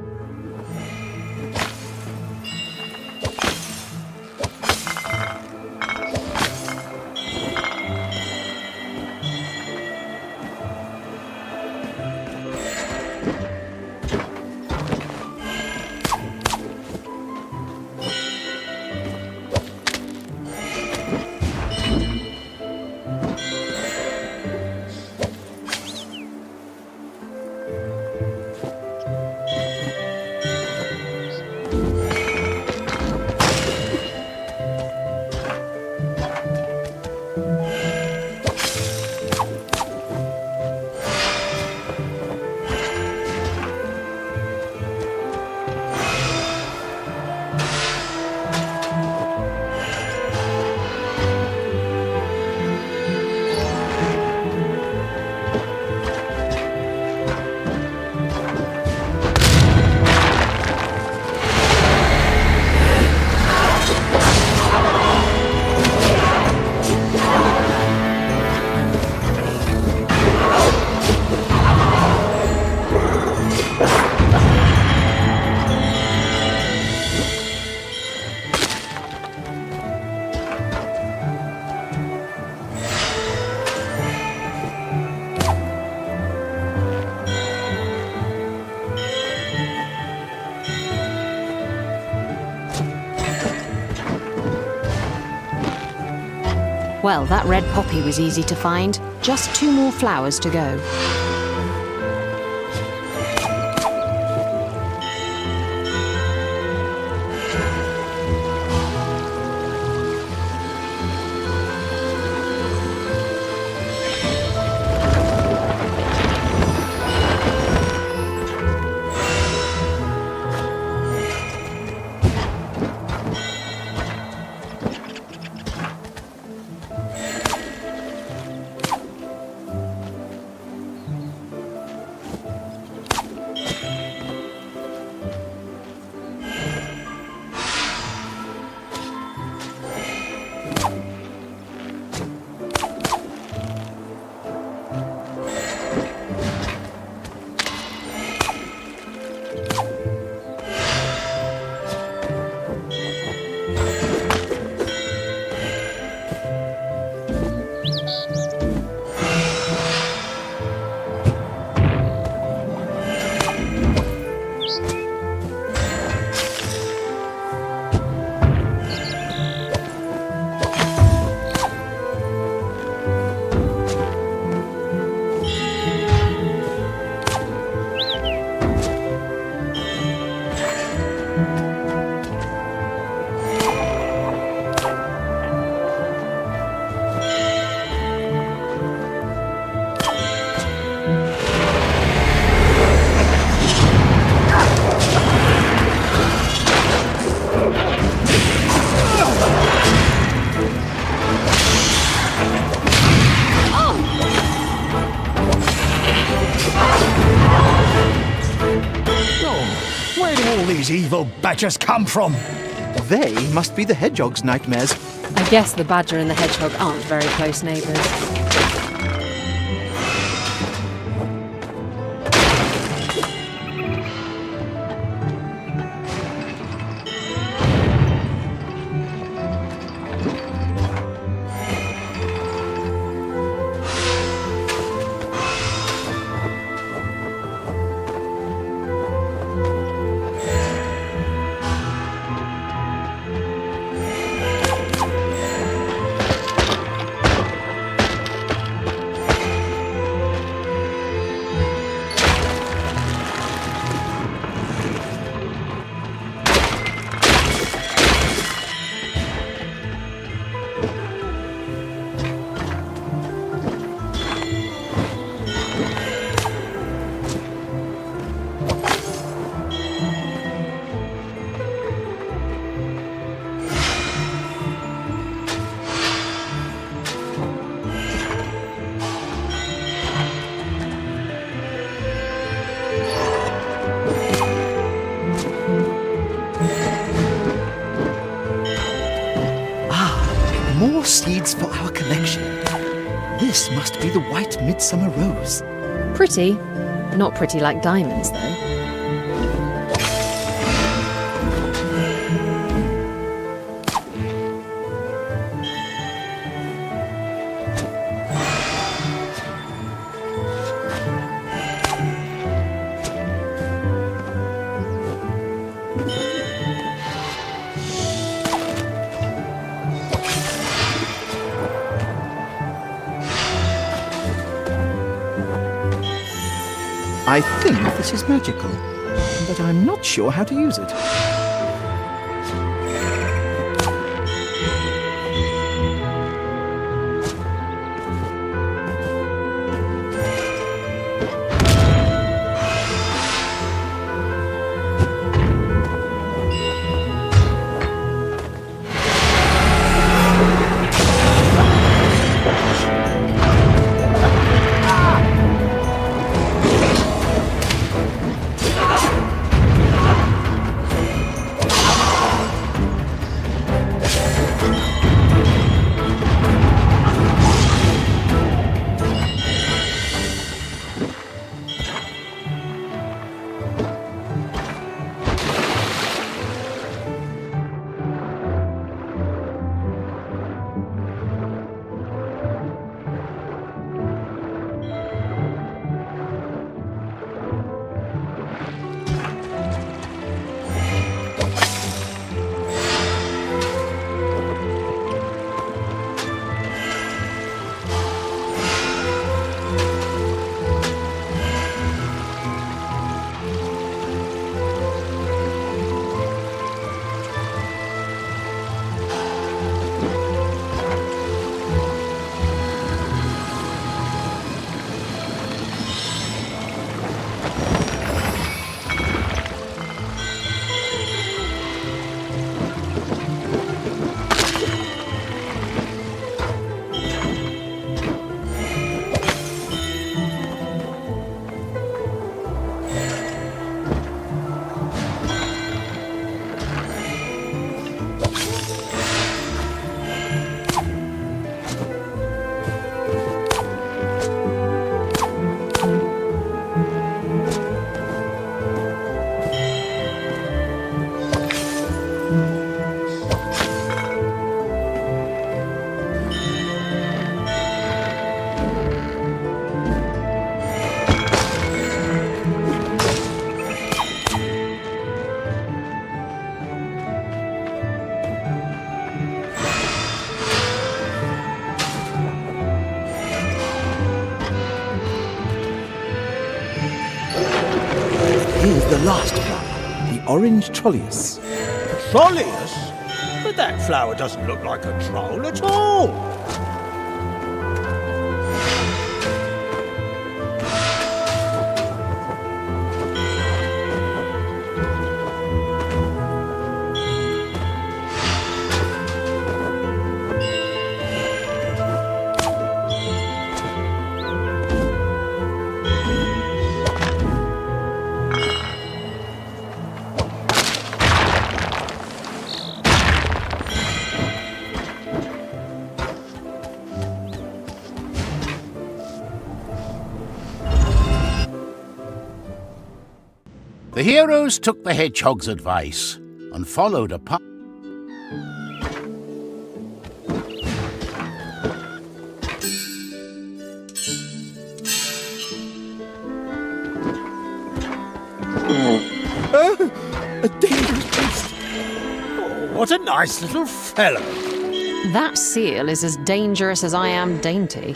Well, that red poppy was easy to find. Just 2 more flowers to go. These evil badgers come from? They must be the hedgehog's nightmares. I guess the badger and the hedgehog aren't very close neighbours. seeds for our collection. This must be the white midsummer rose. Pretty. Not pretty like diamonds, though. I think this is magical, but I'm not sure how to use it. Here's the last flower, the orange trolleus. Trolleus? But that flower doesn't look like a troll at all. The heroes took the hedgehog's advice and followed a path. A dangerous beast. Oh, what a nice little fellow. That seal is as dangerous as I am dainty.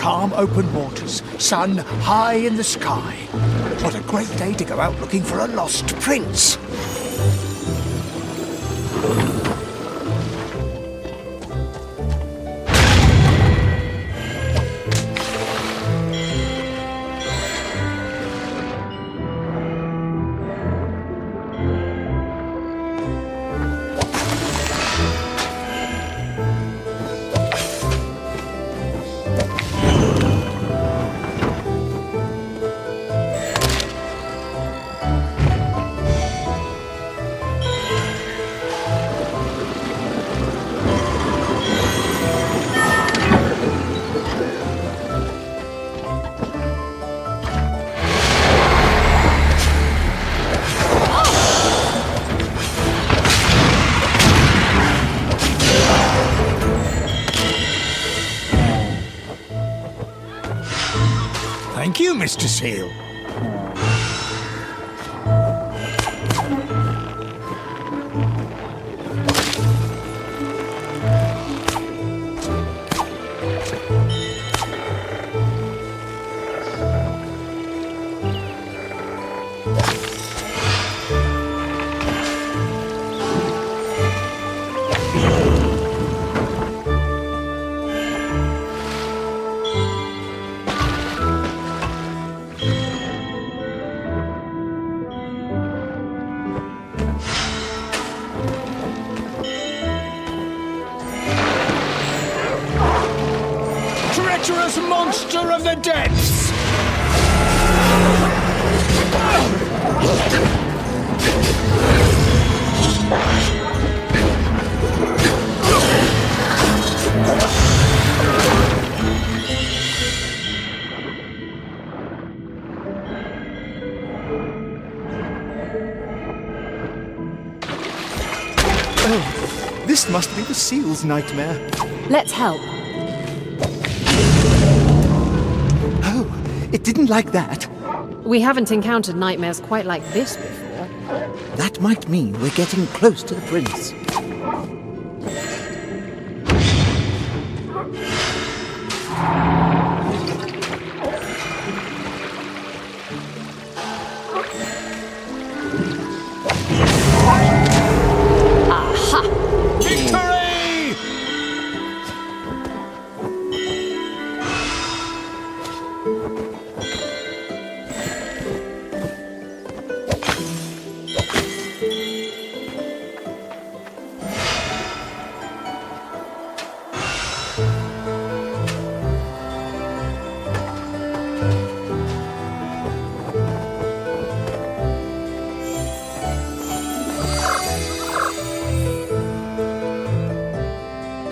calm open waters, sun high in the sky. What a great day to go out looking for a lost prince. Thank you, Mr. Seal. Treacherous monster of the depths! Oh, this must be the seal's nightmare. Let's help. It didn't like that. We haven't encountered nightmares quite like this before. That might mean we're getting close to the prince. Aha! Victory!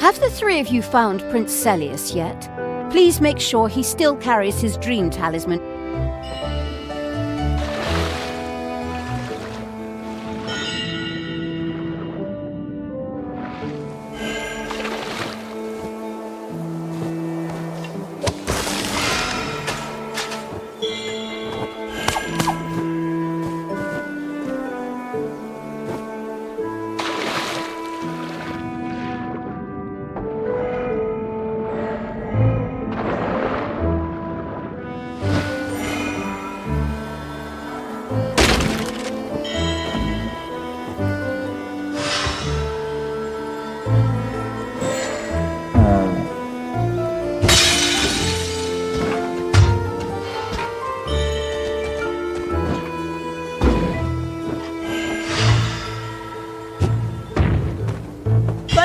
Have the three of you found Prince Celius yet? Please make sure he still carries his dream talisman.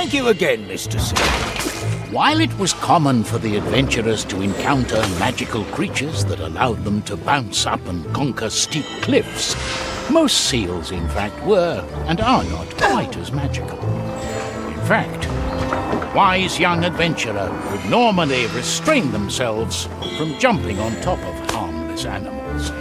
Thank you again, Mr. Seal. While it was common for the adventurers to encounter magical creatures that allowed them to bounce up and conquer steep cliffs, most seals, in fact, were and are not quite as magical. In fact, a wise young adventurer would normally restrain themselves from jumping on top of harmless animals.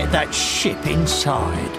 get that ship inside.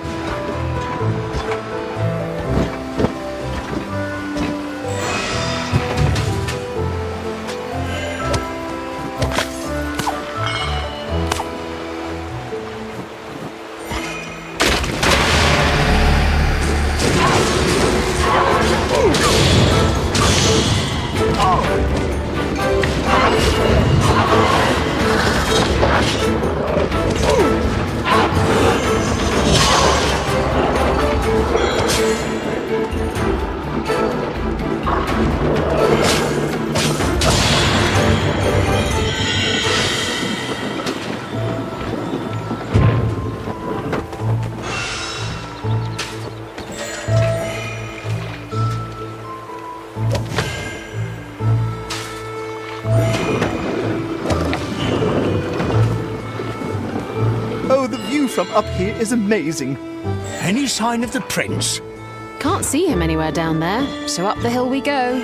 From up here is amazing. Any sign of the prince? Can't see him anywhere down there, so up the hill we go.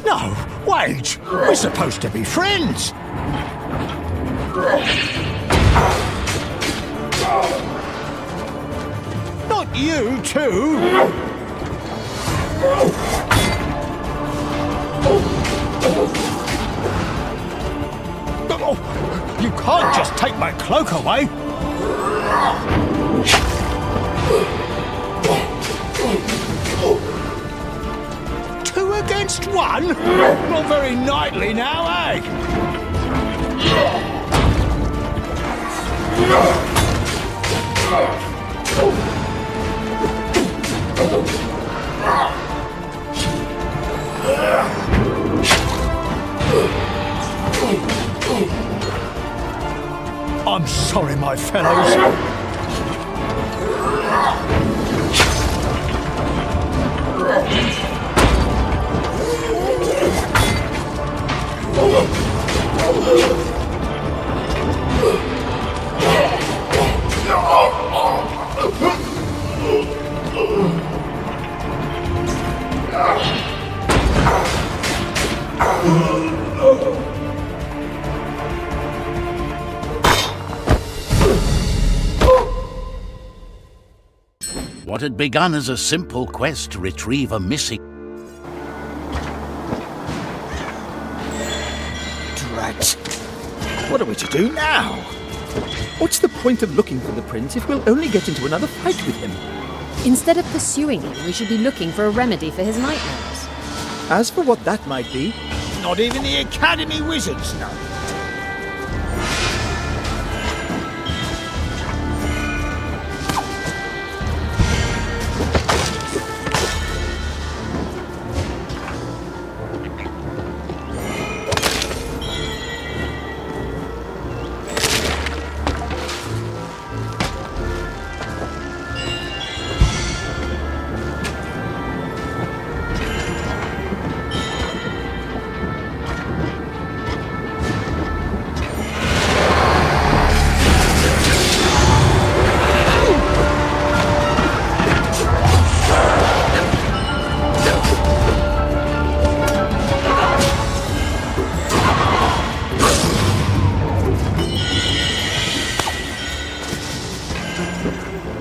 No, wait! We're supposed to be friends! Not you, too! Oh, you can't just take my cloak away! Two against one? Not very knightly now, eh? I'm sorry, my fellows. What had begun as a simple quest to retrieve a missing... Drat! What are we to do now? What's the point of looking for the prince if we'll only get into another fight with him? Instead of pursuing him, we should be looking for a remedy for his nightmares. As for what that might be... Not even the Academy wizards know.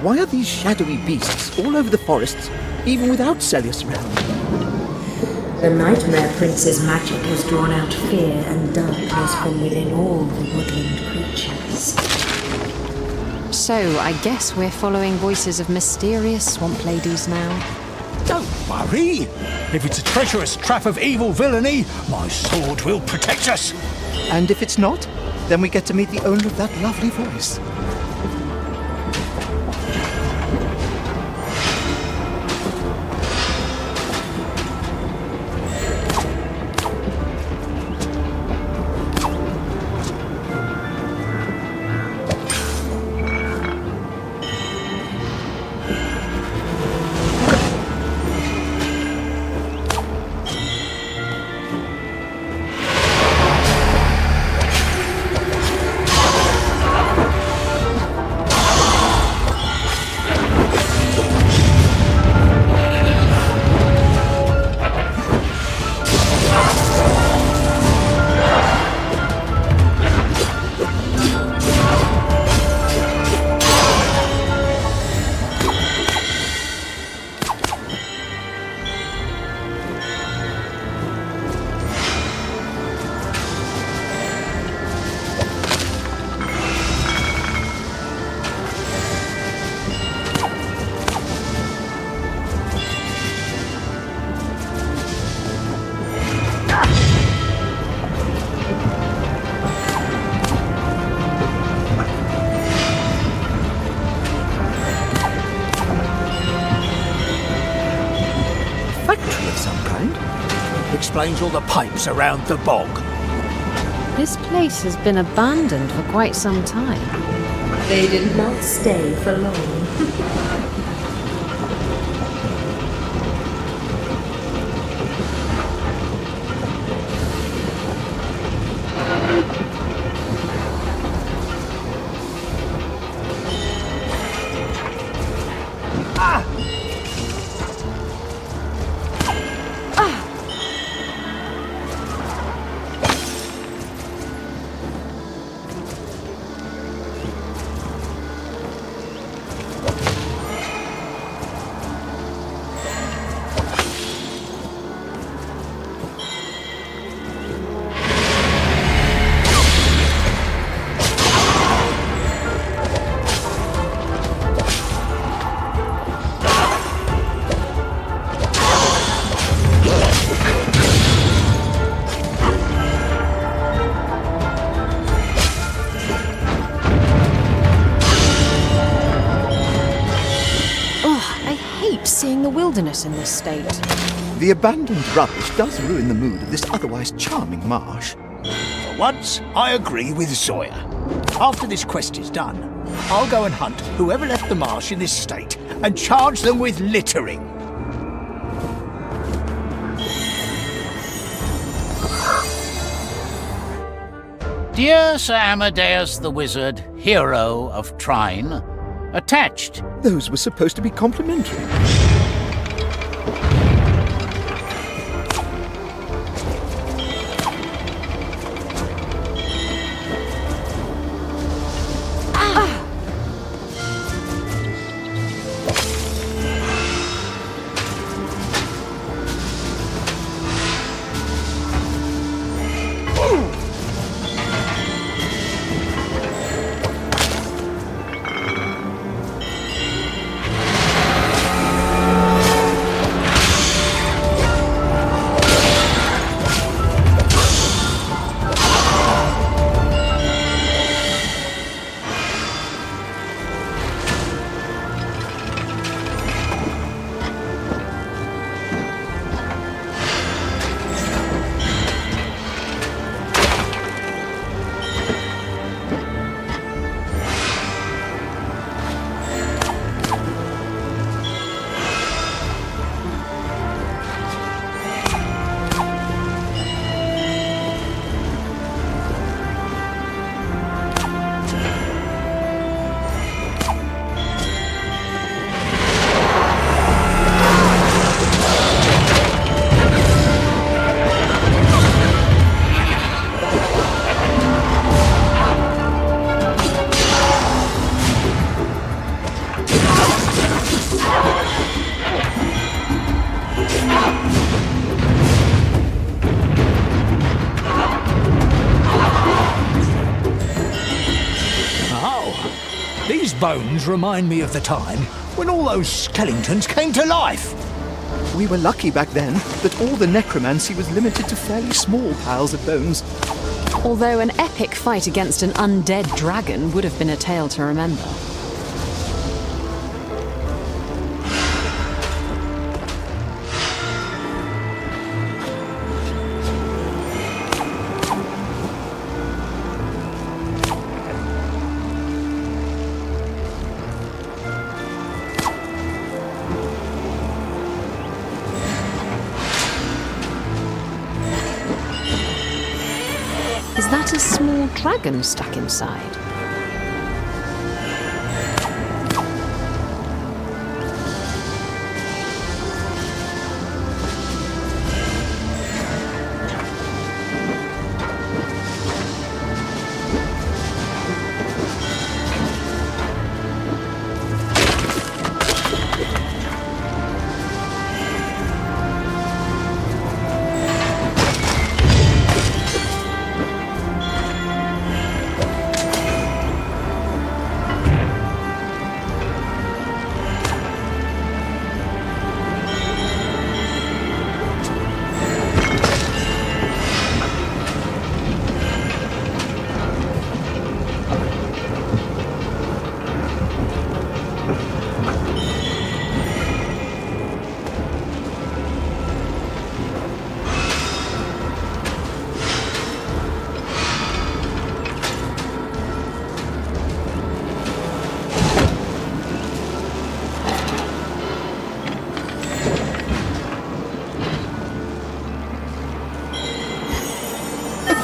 Why are these shadowy beasts all over the forests, even without Celius around? The Nightmare Prince's magic has drawn out fear and darkness from within all the woodland creatures. So, I guess we're following voices of mysterious swamp ladies now. Don't worry. If it's a treacherous trap of evil villainy, my sword will protect us. And if it's not, then we get to meet the owner of that lovely voice. explains all the pipes around the bog. This place has been abandoned for quite some time. They did not stay for long. Seeing the wilderness in this state. The abandoned rubbish does ruin the mood of this otherwise charming marsh. For once, I agree with Zoya. After this quest is done, I'll go and hunt whoever left the marsh in this state and charge them with littering. Dear Sir Amadeus the Wizard, hero of Trine, attached. Those were supposed to be complimentary. Bones remind me of the time when all those skeletons came to life. We were lucky back then that all the necromancy was limited to fairly small piles of bones. Although an epic fight against an undead dragon would have been a tale to remember. Is that a small dragon stuck inside?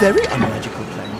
very unmagical plank.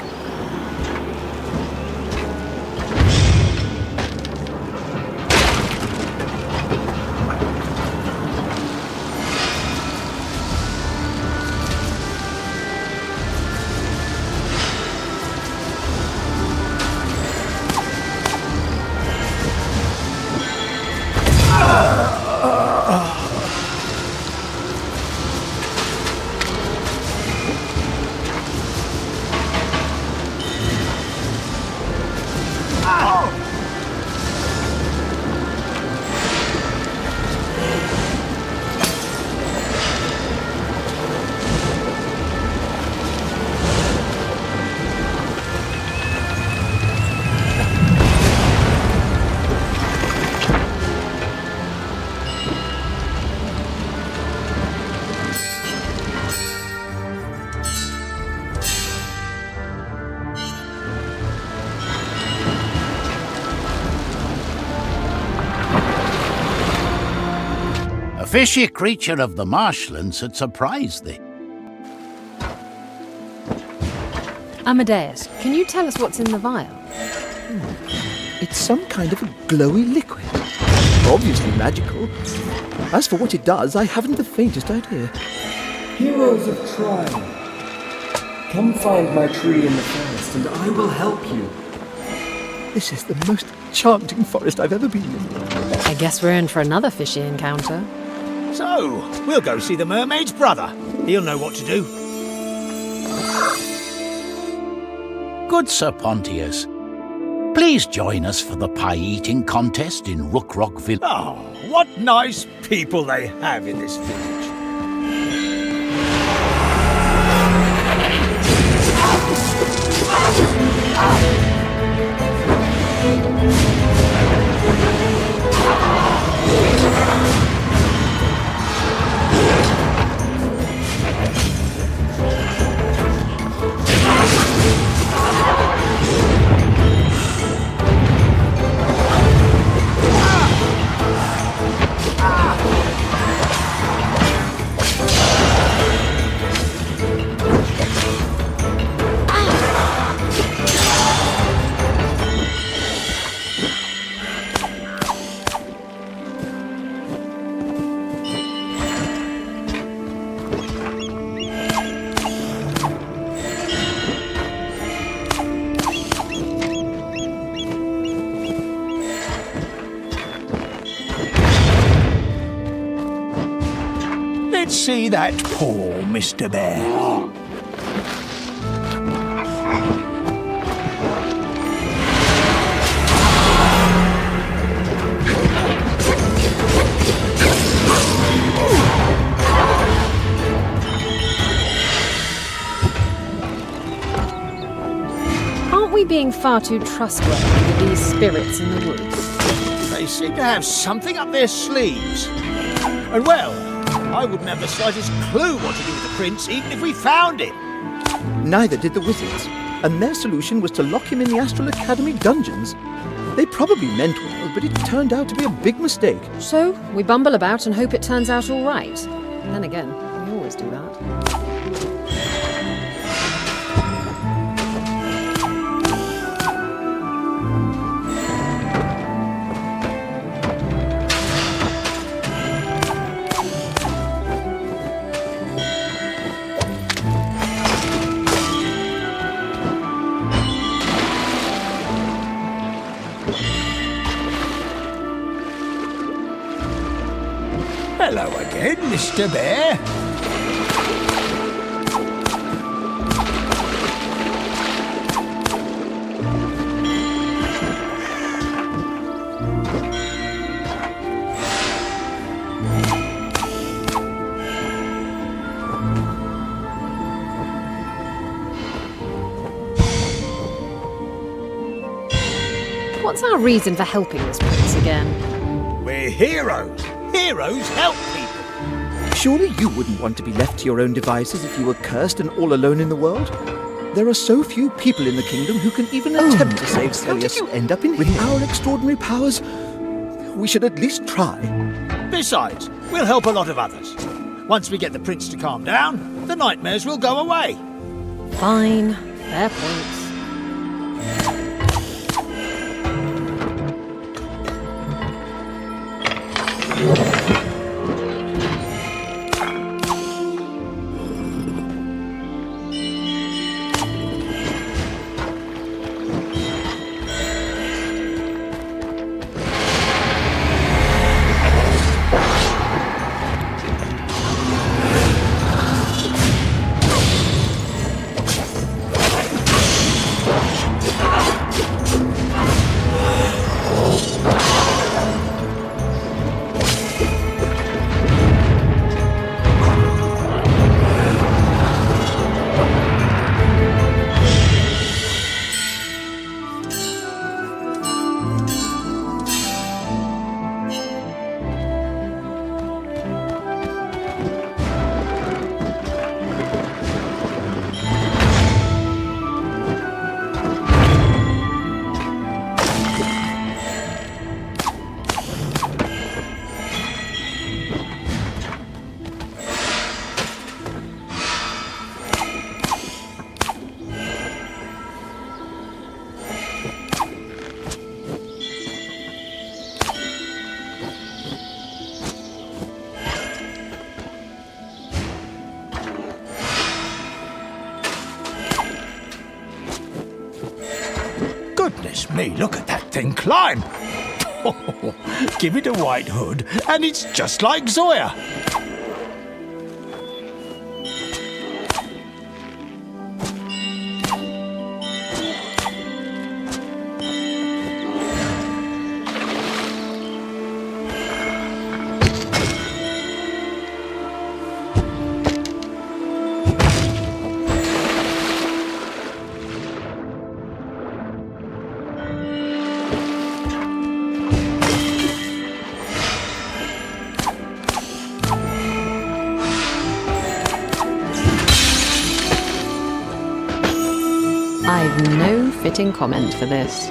A fishy creature of the marshlands had surprised thee. Amadeus, can you tell us what's in the vial? It's some kind of a glowy liquid. Obviously magical. As for what it does, I haven't the faintest idea. Heroes of Trine, come find my tree in the forest and I will help you. This is the most enchanting forest I've ever been in. I guess we're in for another fishy encounter. So, we'll go see the mermaid's brother. He'll know what to do. Good Sir Pontius, please join us for the pie-eating contest in Rook Village. Oh, what nice people they have in this village. See that poor Mr. Bear. Aren't we being far too trustworthy with these spirits in the woods? They seem to have something up their sleeves. And well, I wouldn't have the slightest clue what to do with the prince, even if we found him. Neither did the wizards, and their solution was to lock him in the Astral Academy dungeons. They probably meant well, but it turned out to be a big mistake. So, we bumble about and hope it turns out all right. Then again, we always do that. Hello again, Mr. Bear. What's our reason for helping this prince again? We're heroes. Heroes help people. Surely you wouldn't want to be left to your own devices if you were cursed and all alone in the world? There are so few people in the kingdom who can even attempt to save Celius and end up in here. With our extraordinary powers, we should at least try. Besides, we'll help a lot of others. Once we get the prince to calm down, the nightmares will go away. Fine. Fair points. Goodness me, look at that thing climb! Give it a white hood, and it's just like Zoya. I've no fitting comment for this.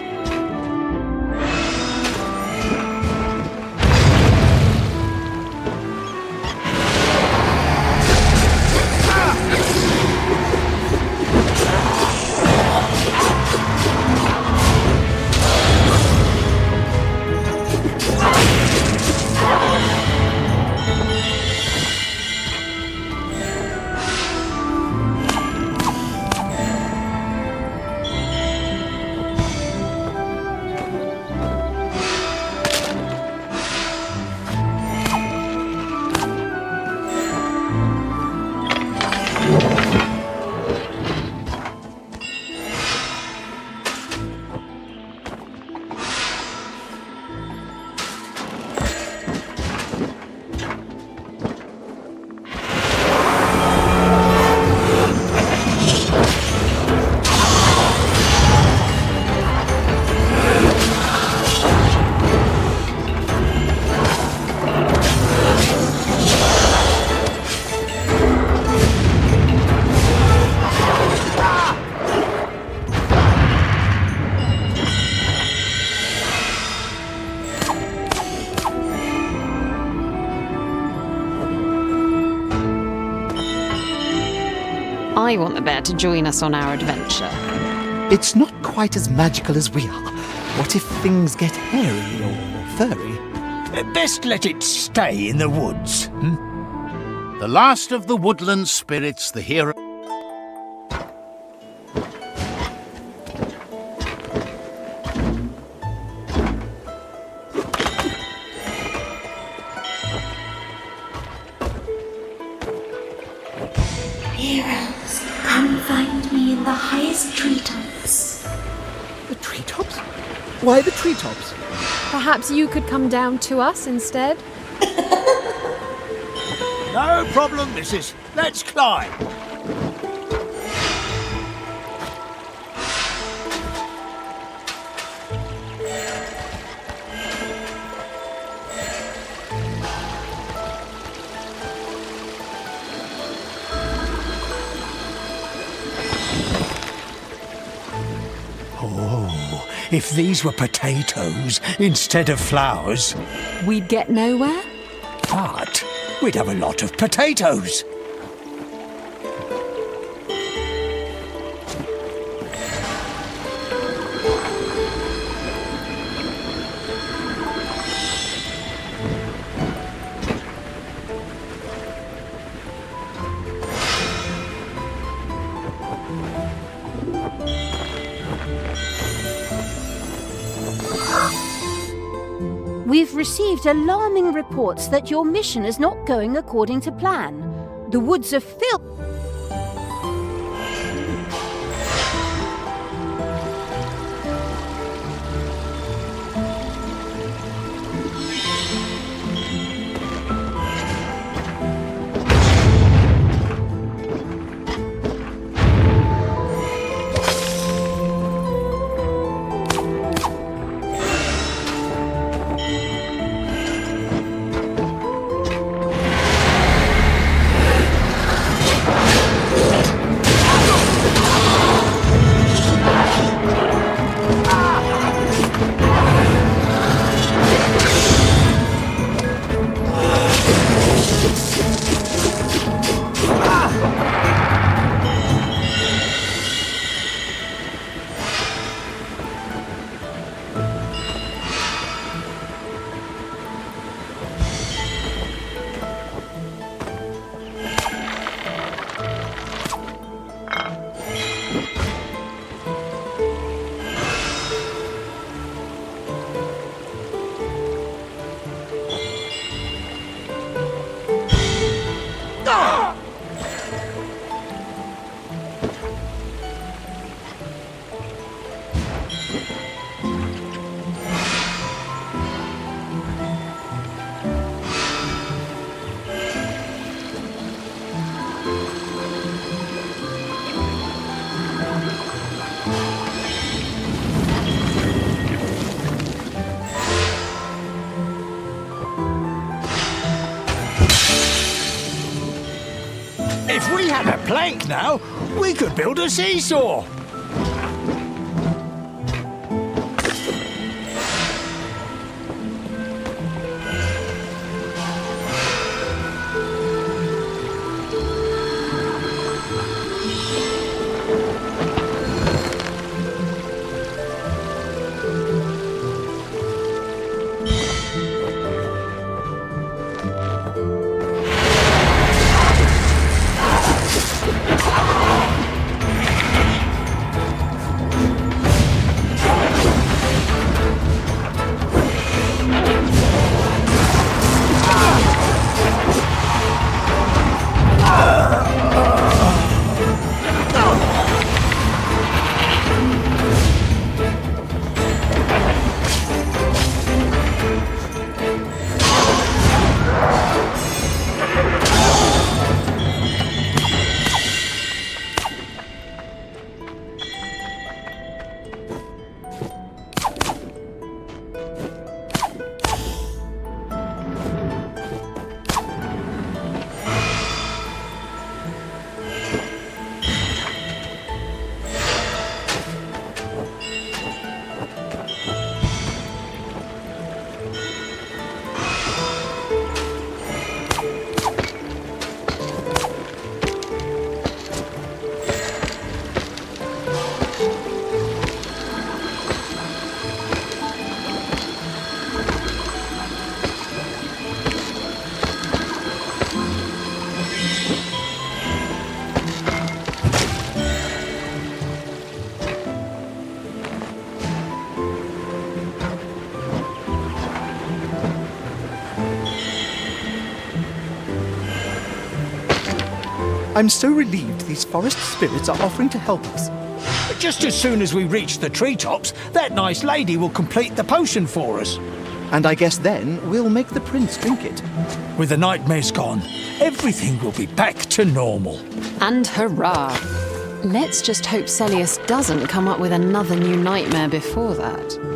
I want the bear to join us on our adventure. It's not quite as magical as we are. What if things get hairy or furry? Best let it stay in the woods. The last of the woodland spirits, the hero... Heroes, come find me in the highest treetops. The treetops? Why the treetops? Perhaps you could come down to us instead? No problem, missus. Let's climb. Oh, if these were potatoes instead of flowers. We'd get nowhere? But we'd have a lot of potatoes. received alarming reports that your mission is not going according to plan. The woods are filled. If we had a plank now, we could build a seesaw. I'm so relieved these forest spirits are offering to help us. Just as soon as we reach the treetops, that nice lady will complete the potion for us. And I guess then we'll make the prince drink it. With the nightmares gone, everything will be back to normal. And hurrah! Let's just hope Celius doesn't come up with another new nightmare before that.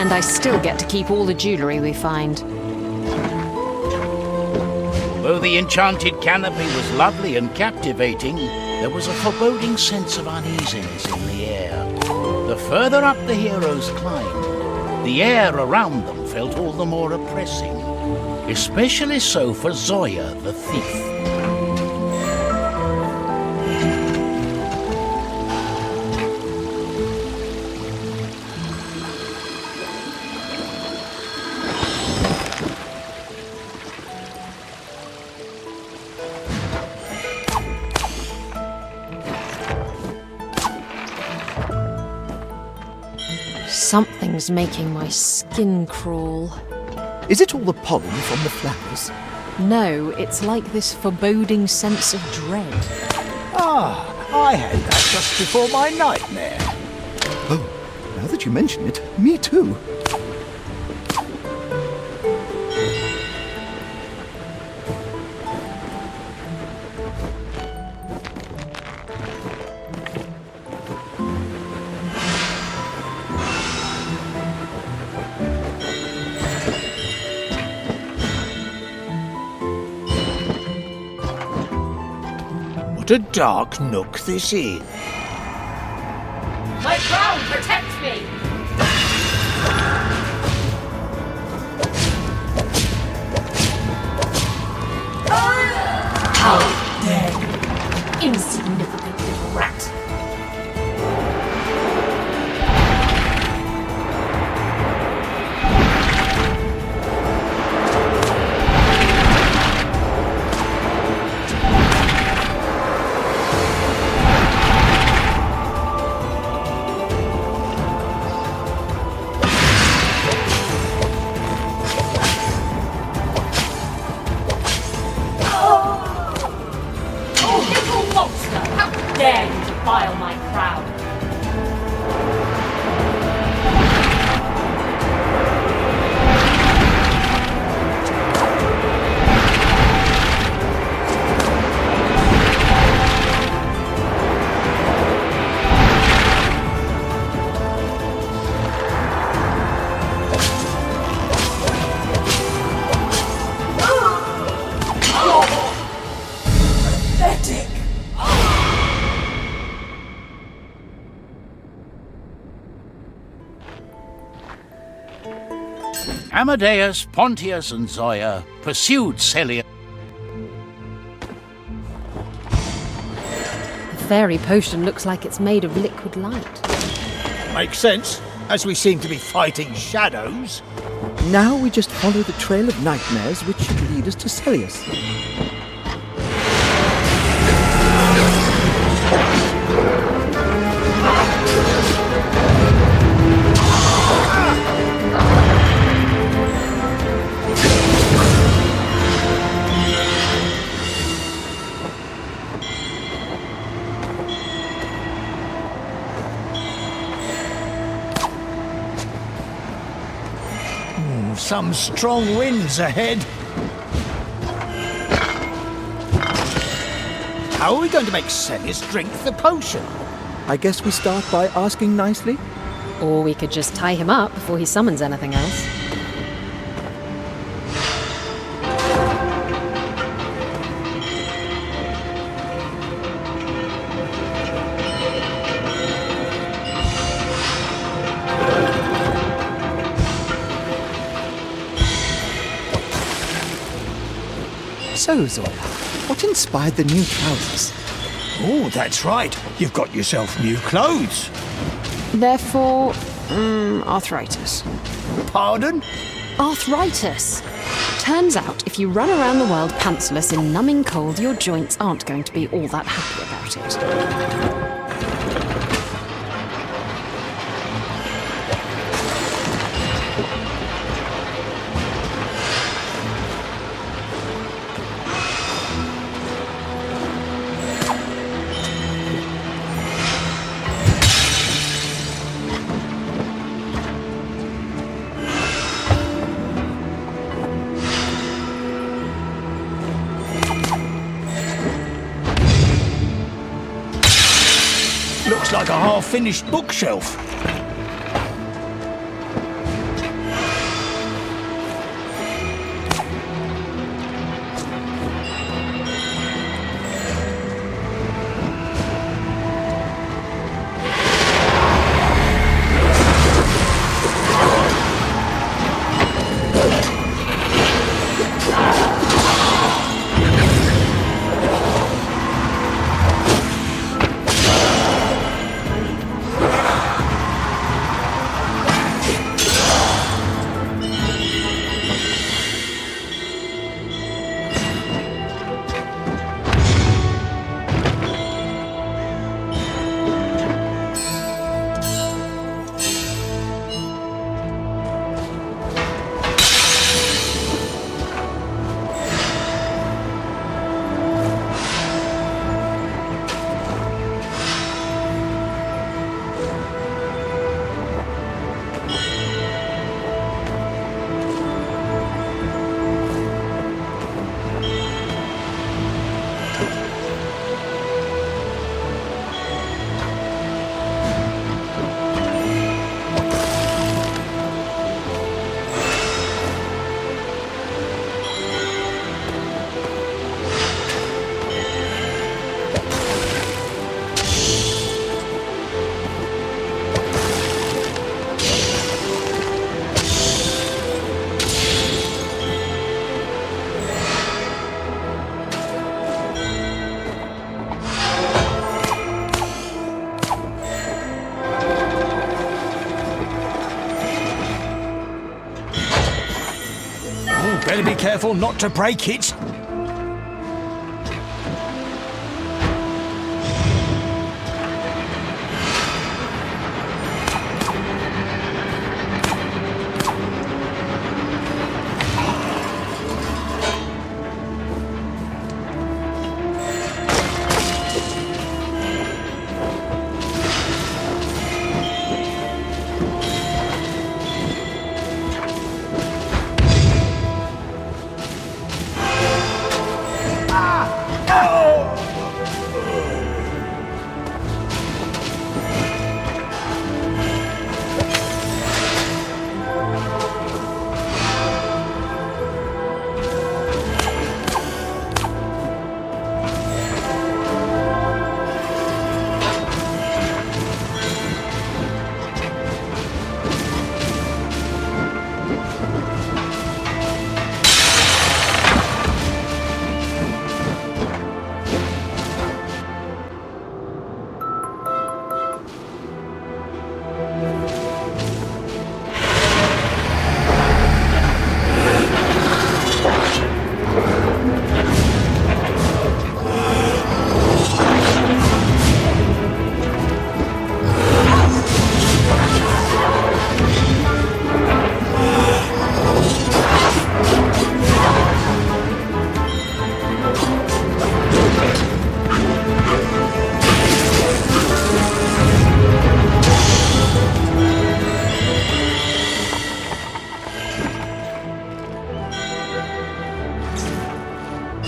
And I still get to keep all the jewellery we find. Though the enchanted canopy was lovely and captivating, there was a foreboding sense of uneasiness in the air. The further up the heroes climbed, the air around them felt all the more oppressing, especially so for Zoya the thief. Something's making my skin crawl. Is it all the pollen from the flowers? No, it's like this foreboding sense of dread. Ah, I had that just before my nightmare. Oh, now that you mention it, me too. What a dark nook this is. My crown protects me! How dare you, insignificant little rat! Amadeus, Pontius, and Zoya pursued Celia. The fairy potion looks like it's made of liquid light. Makes sense, as we seem to be fighting shadows. Now we just follow the trail of nightmares which should lead us to Celius. Some strong winds ahead. How are we going to make Celius drink the potion? I guess we start by asking nicely. Or we could just tie him up before he summons anything else. So, Zoya, what inspired the new trousers? Oh, that's right. You've got yourself new clothes. Therefore, arthritis. Pardon? Arthritis. Turns out, if you run around the world pantsless in numbing cold, your joints aren't going to be all that happy about it. Looks like a half-finished bookshelf. careful not to break it.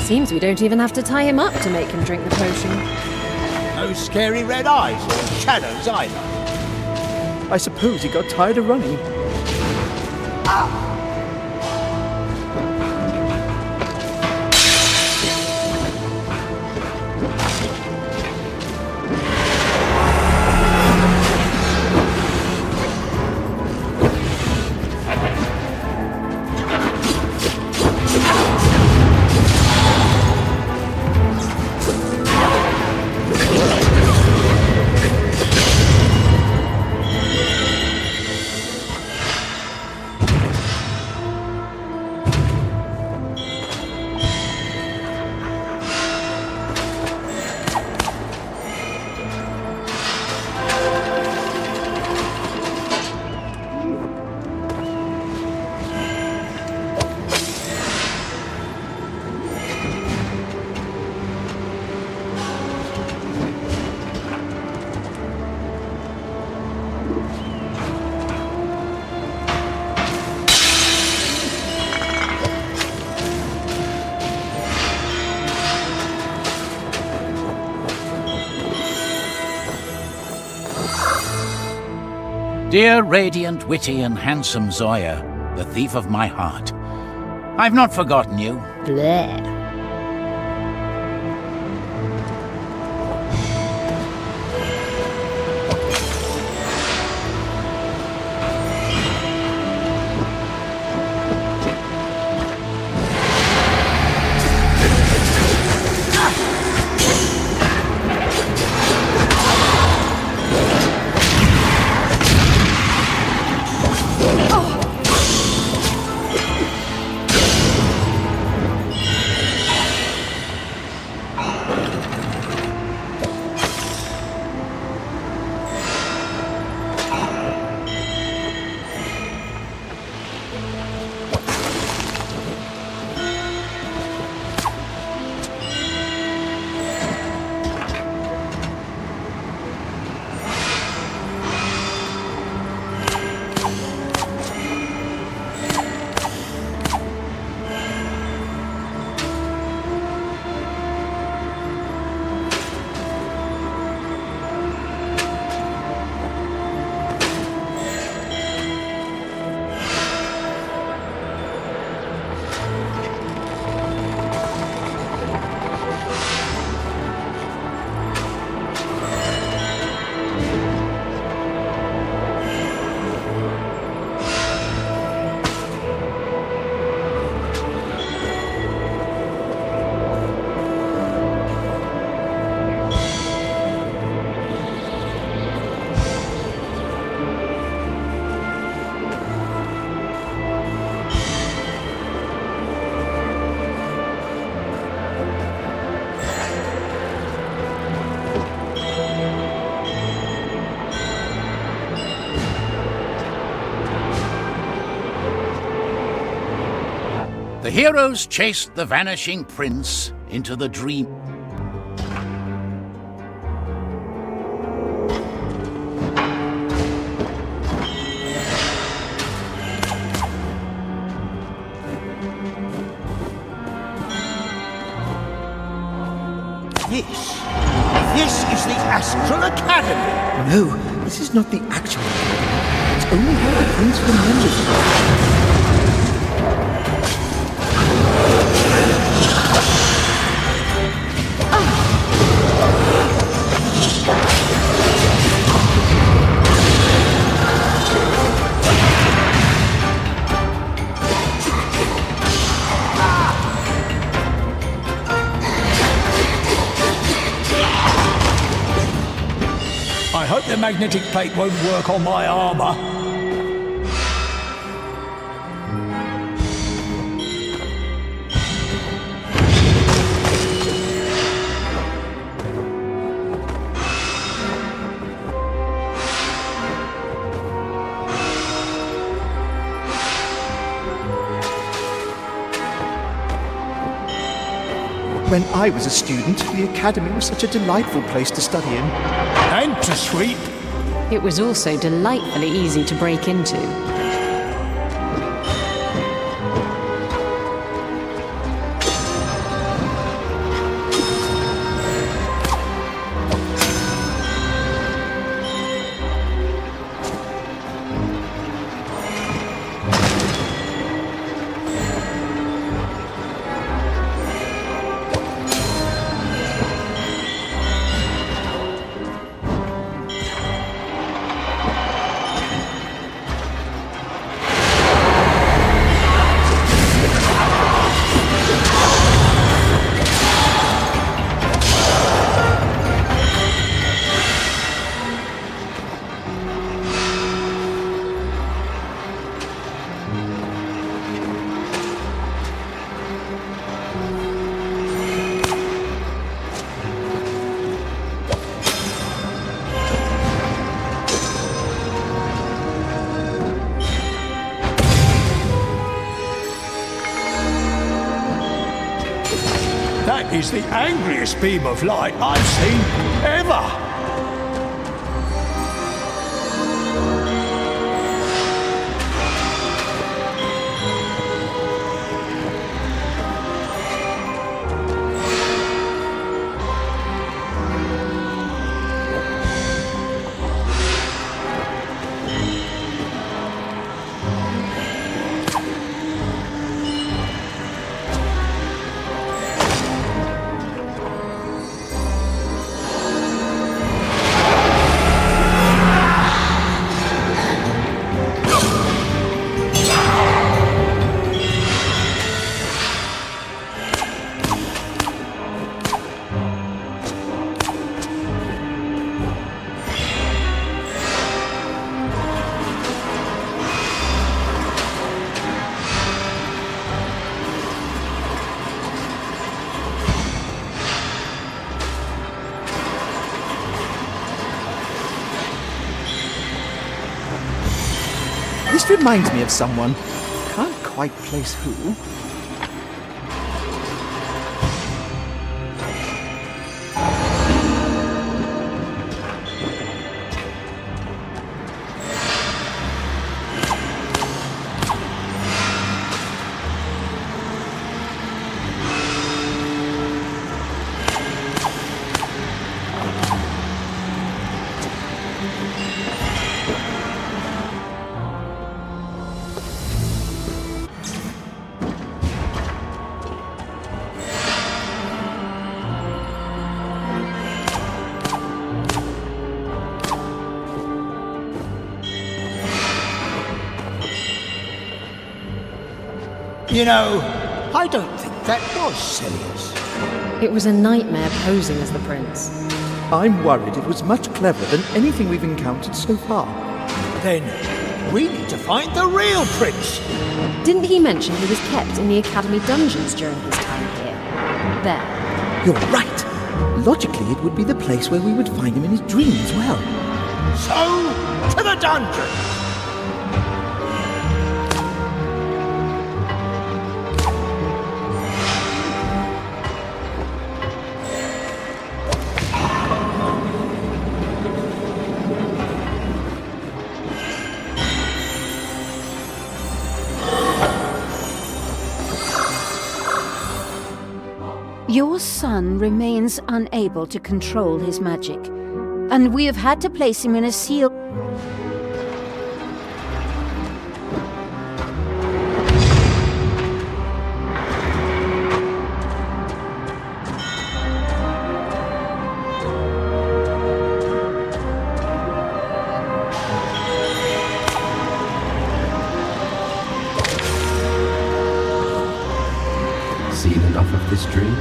Seems we don't even have to tie him up to make him drink the potion. No scary red eyes or shadows either. I suppose he got tired of running. Dear, radiant, witty, and handsome Zoya, the thief of my heart, I've not forgotten you. Bleh. The heroes chased the vanishing prince into the dream. This is the Astral Academy. No, this is not the actual academy. It's only how the prince remembers it. I hope the magnetic plate won't work on my armor. When I was a student, the academy was such a delightful place to study in. And to sweep. It was also delightfully easy to break into. That is the angriest beam of light I've seen ever. This reminds me of someone. Can't quite place who. You know, I don't think that was Celius. It was a nightmare posing as the prince. I'm worried it was much cleverer than anything we've encountered so far. Then we need to find the real prince. Didn't he mention he was kept in the academy dungeons during his time here? There. You're right. Logically, it would be the place where we would find him in his dream as well. So, to the dungeon! Your son remains unable to control his magic, and we have had to place him in a sealed... Seen enough of this dream?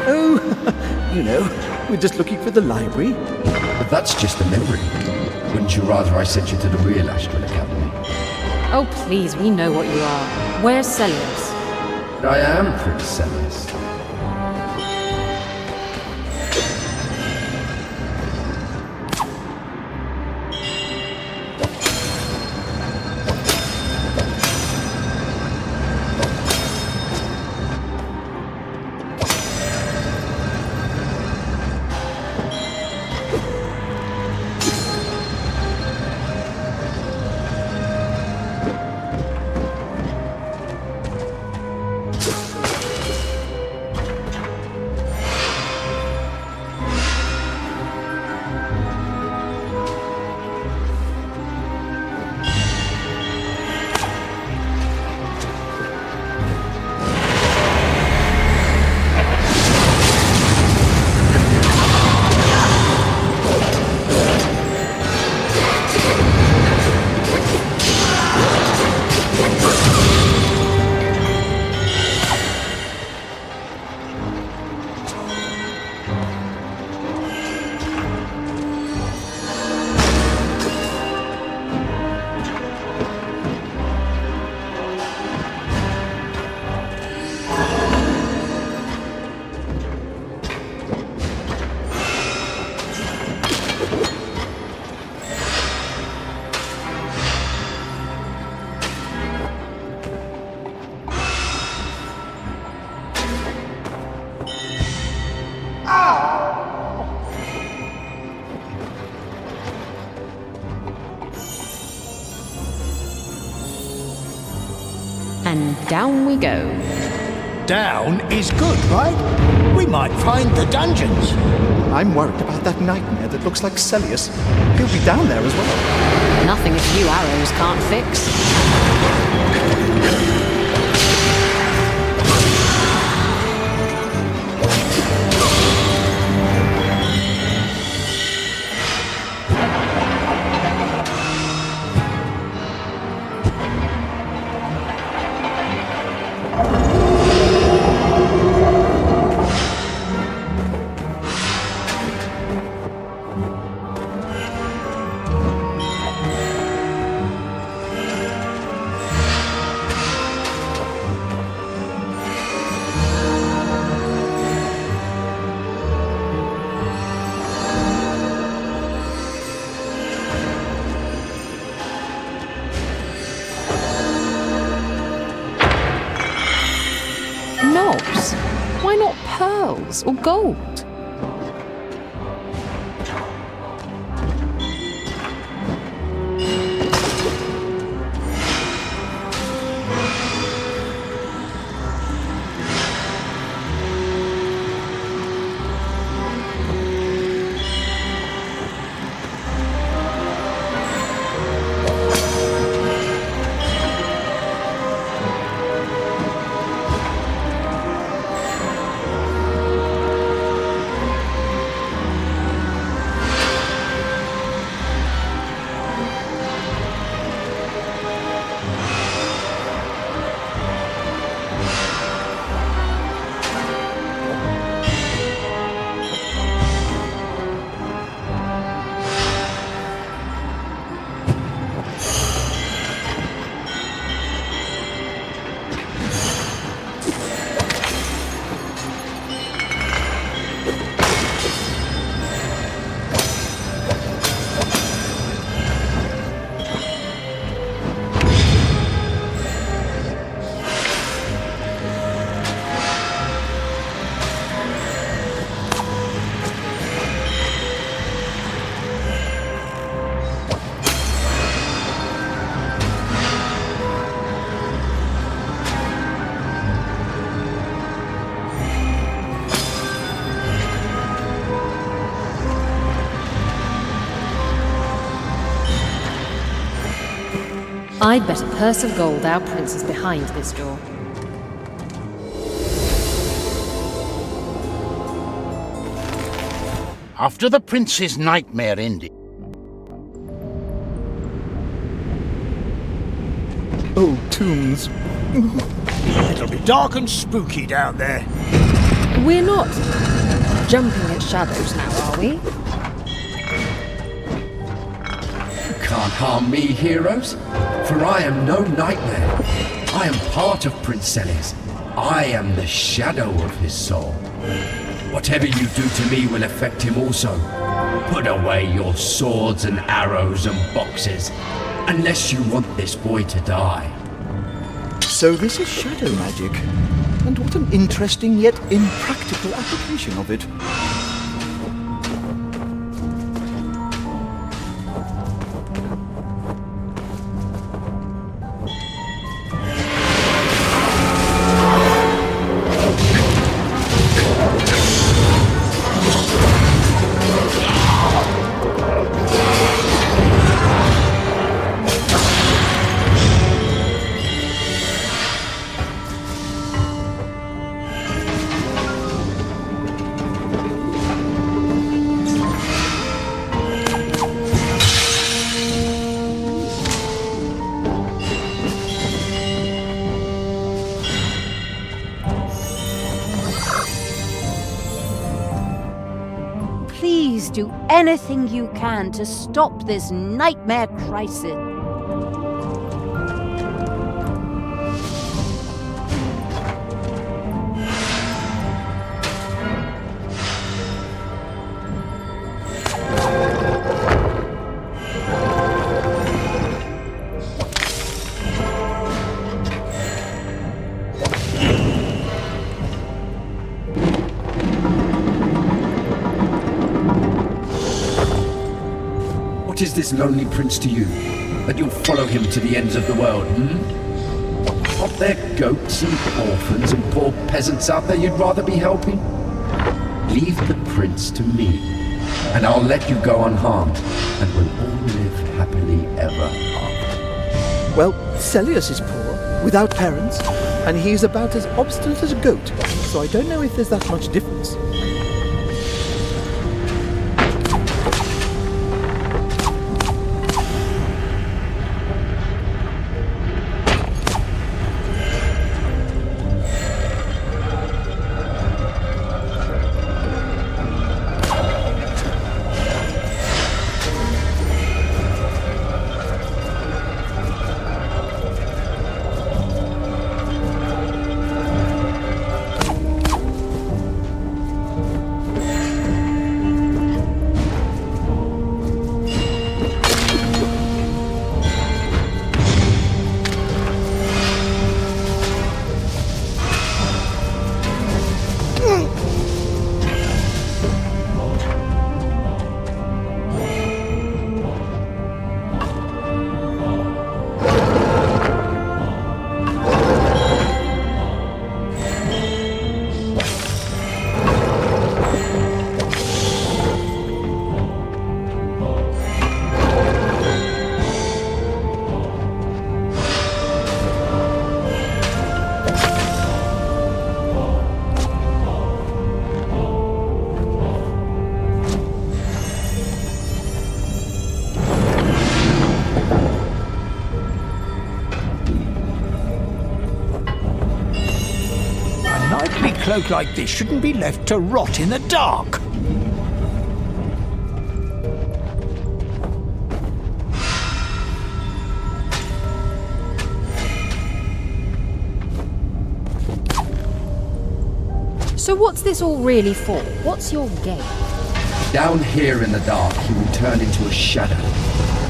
Oh, we're just looking for the library. But that's just a memory. Wouldn't you rather I sent you to the real Astral Academy? Oh, please, we know what you are. Where's Celius? But I am Prince Celius. And down we go. Down is good, right? We might find the dungeons. I'm worried about that nightmare that looks like Celius. He'll be down there as well. Nothing a few arrows can't fix. Knobs? Why not pearls or gold? I'd bet a purse of gold our prince is behind this door. After the prince's nightmare ended... Oh, tombs. It'll be dark and spooky down there. We're not jumping at shadows now, are we? You can't harm me, heroes, for I am no nightmare. I am part of Prince Celius. I am the shadow of his soul. Whatever you do to me will affect him also. Put away your swords and arrows and boxes, unless you want this boy to die. So this is shadow magic. And what an interesting yet impractical application of it. Please do anything you can to stop this nightmare crisis. What is this lonely prince to you, that you'll follow him to the ends of the world, Aren't there goats and orphans and poor peasants out there you'd rather be helping? Leave the prince to me, and I'll let you go unharmed, and we'll all live happily ever after. Well, Celius is poor, without parents, and he's about as obstinate as a goat, so I don't know if there's that much difference. A cloak like this shouldn't be left to rot in the dark. So what's this all really for? What's your game? Down here in the dark, he will turn into a shadow,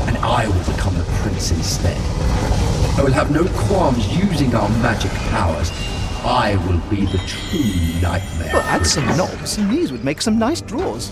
and I will become the prince instead. I will have no qualms using our magic powers. I will be the true nightmare. Well, add some knobs, and these would make some nice drawers.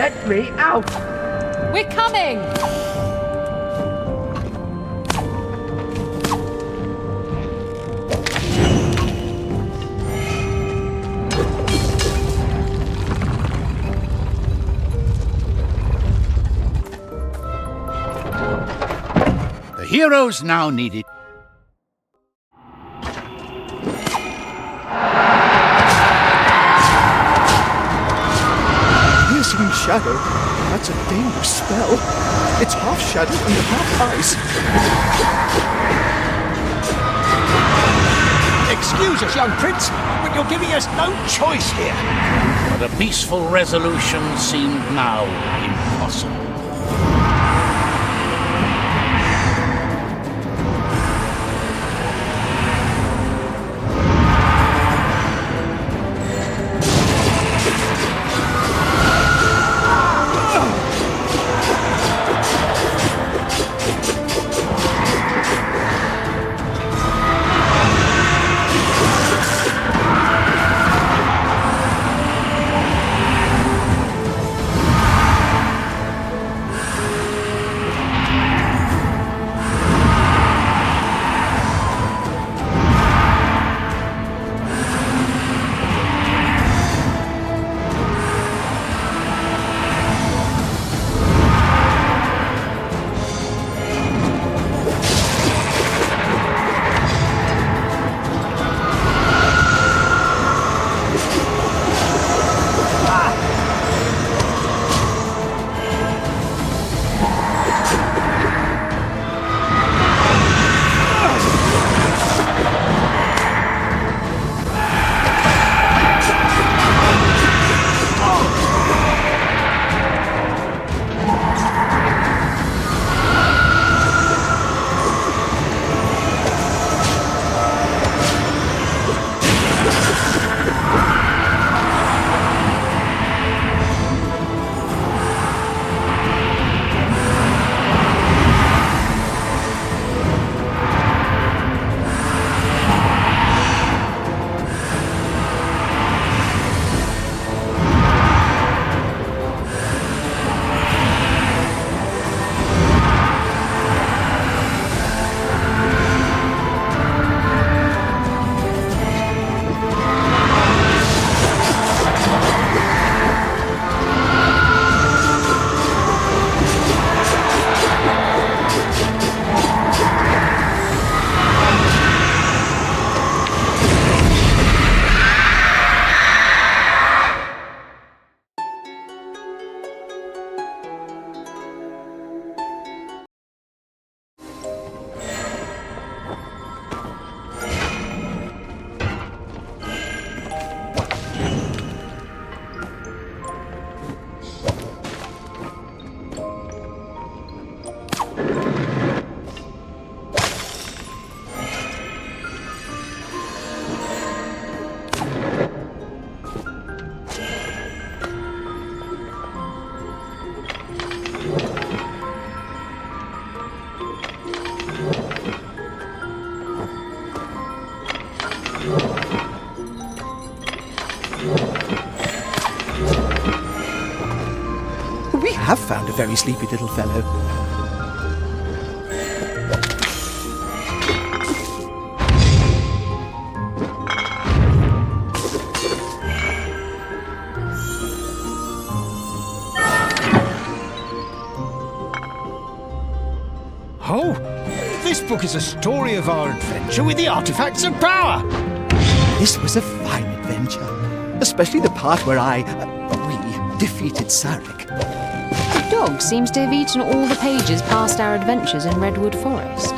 Let me out! We're coming! The heroes now needed. Piercing shadow? That's a dangerous spell. It's half shadow and half ice. Excuse us, young prince, but you're giving us no choice here. But a peaceful resolution seemed now impossible. very sleepy little fellow. Oh, this book is a story of our adventure with the artifacts of power. This was a fine adventure, especially the part where we defeated Sarek. The dog seems to have eaten all the pages past our adventures in Redwood Forest.